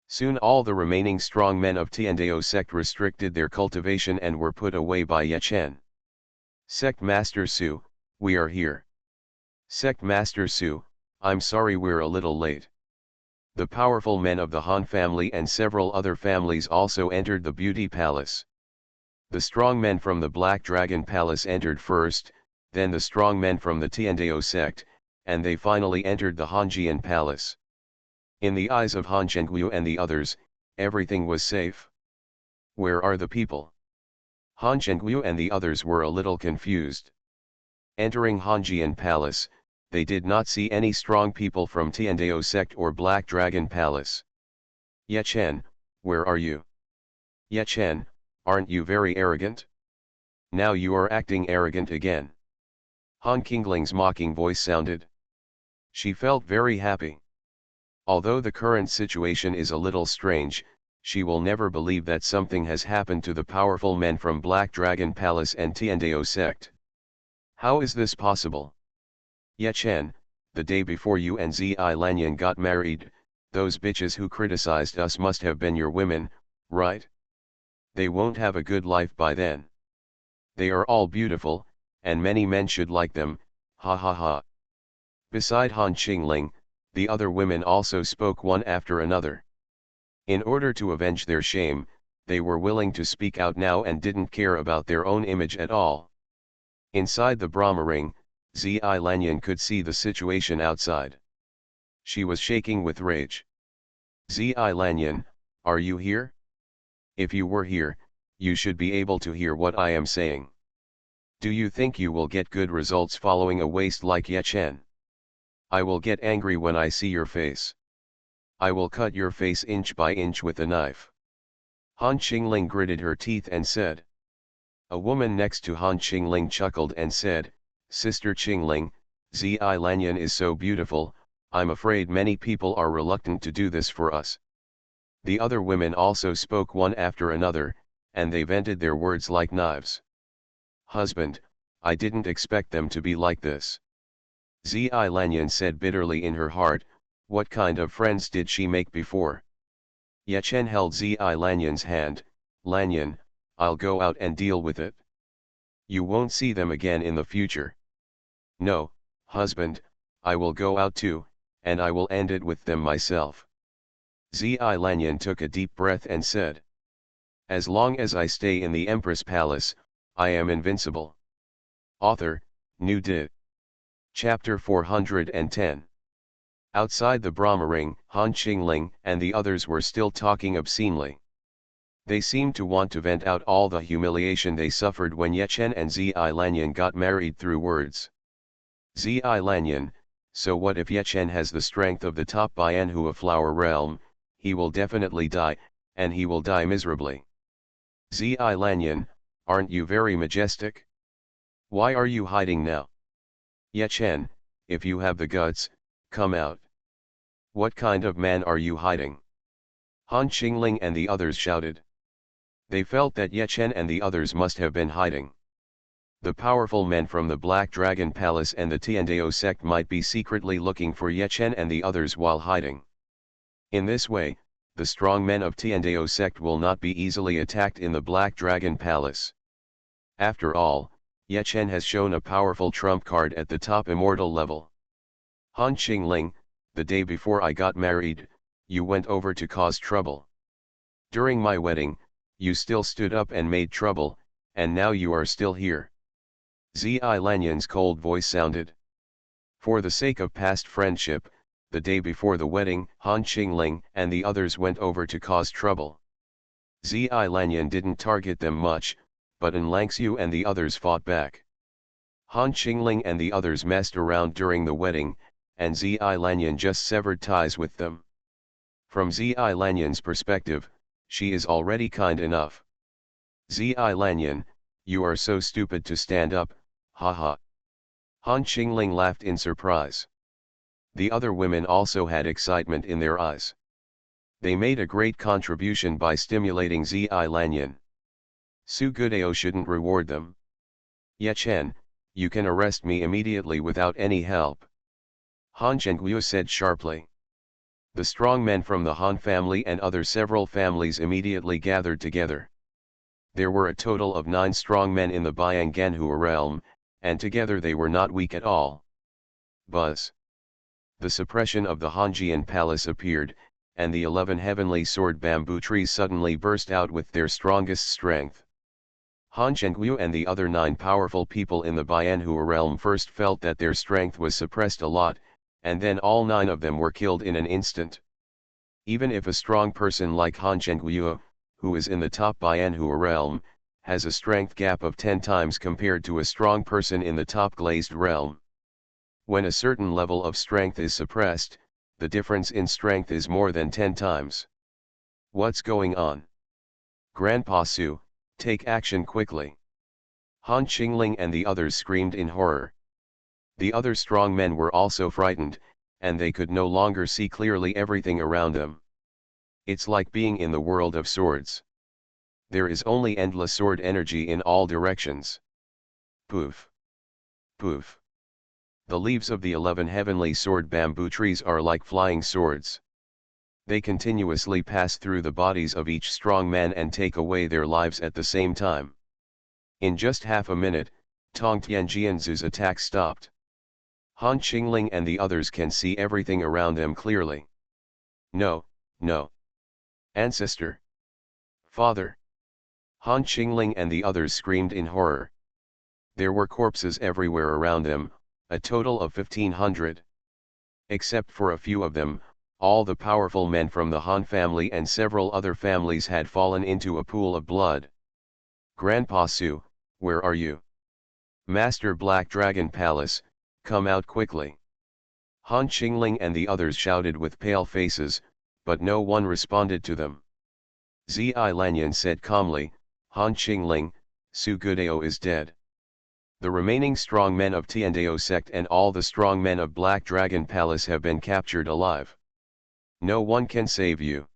Soon all the remaining strong men of Tiandao sect restricted their cultivation and were put away by Ye Chen. Sect Master Su, we are here. Sect Master Su, I'm sorry we're a little late. The powerful men of the Han family and several other families also entered the beauty palace. The strong men from the Black Dragon Palace entered first, then the strong men from the Tiandao sect, and they finally entered the Hanjian Palace. In the eyes of Han Chengguo and the others, everything was safe. Where are the people? Han Chengguo and the others were a little confused. Entering Hanjian Palace, they did not see any strong people from Tiandao sect or Black Dragon Palace. Ye Chen, where are you? Ye Chen, aren't you very arrogant? Now you are acting arrogant again. Han Qingling's mocking voice sounded. She felt very happy. Although the current situation is a little strange, she will never believe that something has happened to the powerful men from Black Dragon Palace and Tiandao sect. How is this possible? Ye Chen, the day before you and Zi Lanyan got married, those bitches who criticized us must have been your women, right? They won't have a good life by then. They are all beautiful, and many men should like them, ha ha ha. Beside Han Qingling, the other women also spoke one after another. In order to avenge their shame, they were willing to speak out now and didn't care about their own image at all. Inside the Brahma ring, Zi Lanyan could see the situation outside. She was shaking with rage. Zi Lanyan, are you here? If you were here, you should be able to hear what I am saying. Do you think you will get good results following a waste like Ye Chen? I will get angry when I see your face. I will cut your face inch by inch with a knife. Han Qingling gritted her teeth and said. A woman next to Han Qingling chuckled and said, Sister Qingling, Zi Lanyan is so beautiful, I'm afraid many people are reluctant to do this for us. The other women also spoke one after another, and they vented their words like knives. Husband, I didn't expect them to be like this. Zi Lanyan said bitterly in her heart, what kind of friends did she make before? Ye Chen held Zi Lanyan's hand, Lanyan, I'll go out and deal with it. You won't see them again in the future. No, husband, I will go out too, and I will end it with them myself. Zi Lanyan took a deep breath and said. As long as I stay in the Empress Palace, I am invincible. Author, New Dit. Chapter 410. Outside the Brahma ring, Han Qingling and the others were still talking obscenely. They seemed to want to vent out all the humiliation they suffered when Ye Chen and Zi Lanyan got married through words. Zi Lanyan, so what if Ye Chen has the strength of the top Bianhu of Flower Realm? He will definitely die, and he will die miserably. Zi Lanyan, aren't you very majestic? Why are you hiding now? Ye Chen, if you have the guts, come out. What kind of man are you hiding? Han Qingling and the others shouted. They felt that Ye Chen and the others must have been hiding. The powerful men from the Black Dragon Palace and the Tiandao sect might be secretly looking for Ye Chen and the others while hiding. In this way, the strong men of Tiandao sect will not be easily attacked in the Black Dragon Palace. After all, Ye Chen has shown a powerful trump card at the top immortal level. Han Qingling, the day before I got married, you went over to cause trouble. During my wedding, you still stood up and made trouble, and now you are still here. Zi Lanyan's cold voice sounded. For the sake of past friendship, the day before the wedding, Han Qingling and the others went over to cause trouble. Zi Lanyan didn't target them much, but Langxiu and the others fought back. Han Qingling and the others messed around during the wedding, and Zi Lanyan just severed ties with them. From Zi Lanyan's perspective, she is already kind enough. Zi Lanyan, you are so stupid to stand up, haha. Han Qingling laughed in surprise. The other women also had excitement in their eyes. They made a great contribution by stimulating Zi Lanyan. Su Gudao shouldn't reward them. Ye Chen, you can arrest me immediately without any help. Han Zhengguo said sharply. The strong men from the Han family and other several families immediately gathered together. There were a total of 9 strong men in the Bianganhua realm, and together they were not weak at all. Buzz. The suppression of the Hanjian palace appeared, and the 11 heavenly sword bamboo trees suddenly burst out with their strongest strength. Han Zhengguo and the other 9 powerful people in the Bianhua realm first felt that their strength was suppressed a lot, and then all 9 of them were killed in an instant. Even if a strong person like Han Zhengguo, who is in the top Bianhua realm, has a strength gap of 10 times compared to a strong person in the top glazed realm. When a certain level of strength is suppressed, the difference in strength is more than 10 times. What's going on? Grandpa Su, take action quickly. Han Qingling and the others screamed in horror. The other strong men were also frightened, and they could no longer see clearly everything around them. It's like being in the world of swords. There is only endless sword energy in all directions. Poof. Poof. The leaves of the 11 heavenly sword bamboo trees are like flying swords. They continuously pass through the bodies of each strong man and take away their lives at the same time. In just half a minute, Tong Tianjianzu's attack stopped. Han Qingling and the others can see everything around them clearly. No, no. Ancestor. Father. Han Qingling and the others screamed in horror. There were corpses everywhere around them, a total of 1,500. Except for a few of them, all the powerful men from the Han family and several other families had fallen into a pool of blood. Grandpa Su, where are you? Master Black Dragon Palace, come out quickly. Han Qingling and the others shouted with pale faces, but no one responded to them. Zi Lanyan said calmly, Han Qingling, Su Gudao is dead. The remaining strong men of Tiandao sect and all the strong men of Black Dragon Palace have been captured alive. No one can save you.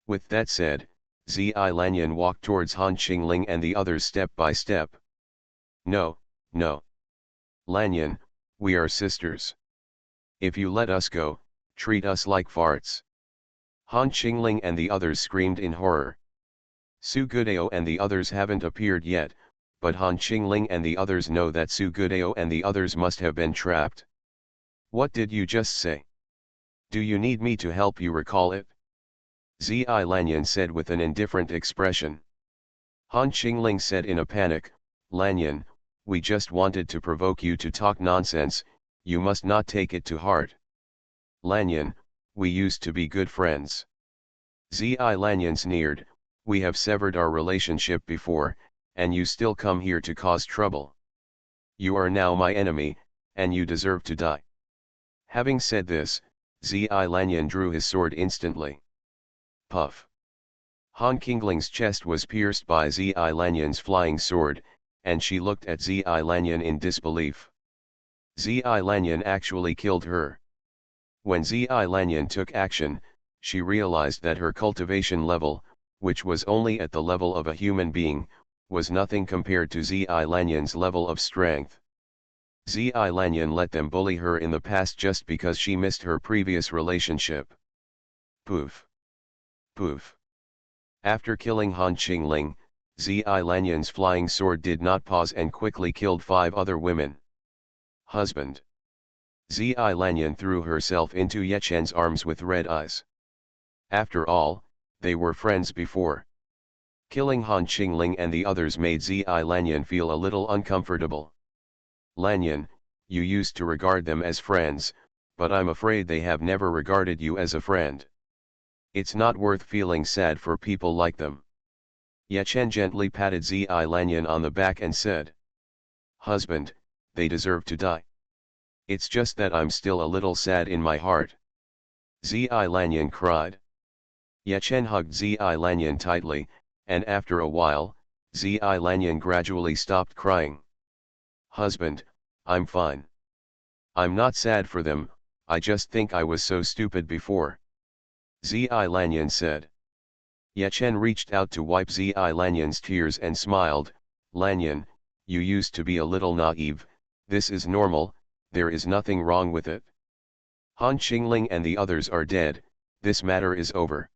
With that said, Zi Lanyan walked towards Han Qingling and the others step by step. No, no. Lanyan, we are sisters. If you let us go, treat us like farts. Han Qingling and the others screamed in horror. Su Gudao and the others haven't appeared yet, but Han Qingling and the others know that Su Gudao and the others must have been trapped. What did you just say? Do you need me to help you recall it? Zi Lanyan said with an indifferent expression. Han Qingling said in a panic, Lanyan, we just wanted to provoke you to talk nonsense, you must not take it to heart. Lanyan, we used to be good friends. Zi Lanyan sneered, we have severed our relationship before, and you still come here to cause trouble. You are now my enemy, and you deserve to die. Having said this, Zi Lanyan drew his sword instantly. Puff. Han Qingling's chest was pierced by Zi Lanyan's flying sword, and she looked at Zi Lanyan in disbelief. Zi Lanyan actually killed her. When Zi Lanyan took action, she realized that her cultivation level, which was only at the level of a human being, was nothing compared to Zi Lanyan's level of strength. Zi Lanyan let them bully her in the past just because she missed her previous relationship. Poof. Poof. After killing Han Qingling, Zi Lanyan's flying sword did not pause and quickly killed 5 other women. Husband. Zi Lanyan threw herself into Ye Chen's arms with red eyes. After all, they were friends before. Killing Han Qingling and the others made Zi Lanyan feel a little uncomfortable. Lanyan, you used to regard them as friends, but I'm afraid they have never regarded you as a friend. It's not worth feeling sad for people like them. Ye Chen gently patted Zi Lanyan on the back and said, Husband, they deserve to die. It's just that I'm still a little sad in my heart. Zi Lanyan cried. Ye Chen hugged Zi Lanyan tightly, and after a while, Zi Lanyan gradually stopped crying. Husband, I'm fine. I'm not sad for them, I just think I was so stupid before. Zi Lanyan said. Ye Chen reached out to wipe Zi Lanyan's tears and smiled, Lanyan, you used to be a little naive, this is normal, there is nothing wrong with it. Han Qingling and the others are dead, this matter is over.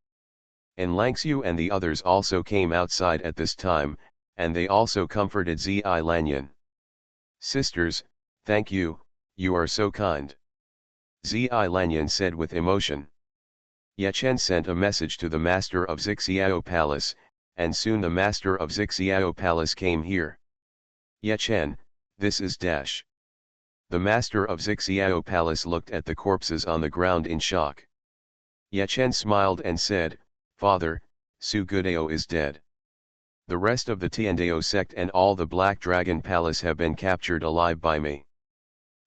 En Langxiu and the others also came outside at this time, and they also comforted Zi Lanyan. Sisters, thank you, you are so kind. Zi Lanyan said with emotion. Ye Chen sent a message to the master of Xiao Palace, and soon the master of Xiao Palace came here. Ye Chen, this is Dash. The master of Xiao Palace looked at the corpses on the ground in shock. Ye Chen smiled and said, Father, Su Gudao is dead. The rest of the Tiandao sect and all the Black Dragon Palace have been captured alive by me.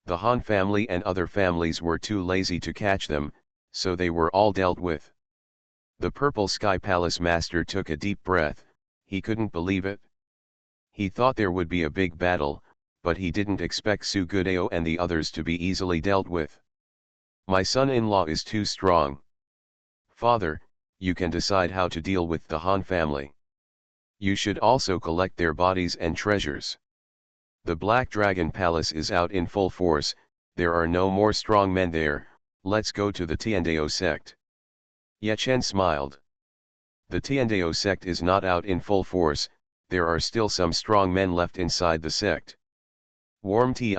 The Han family and other families were too lazy to catch them, so they were all dealt with. The Purple Sky Palace master took a deep breath, he couldn't believe it. He thought there would be a big battle, but he didn't expect Su Gudao and the others to be easily dealt with. My son-in-law is too strong. Father, you can decide how to deal with the Han family. You should also collect their bodies and treasures. The Black Dragon Palace is out in full force, there are no more strong men there, let's go to the Tiandao sect. Ye Chen smiled. The Tiandao sect is not out in full force, there are still some strong men left inside the sect. Warm Ti.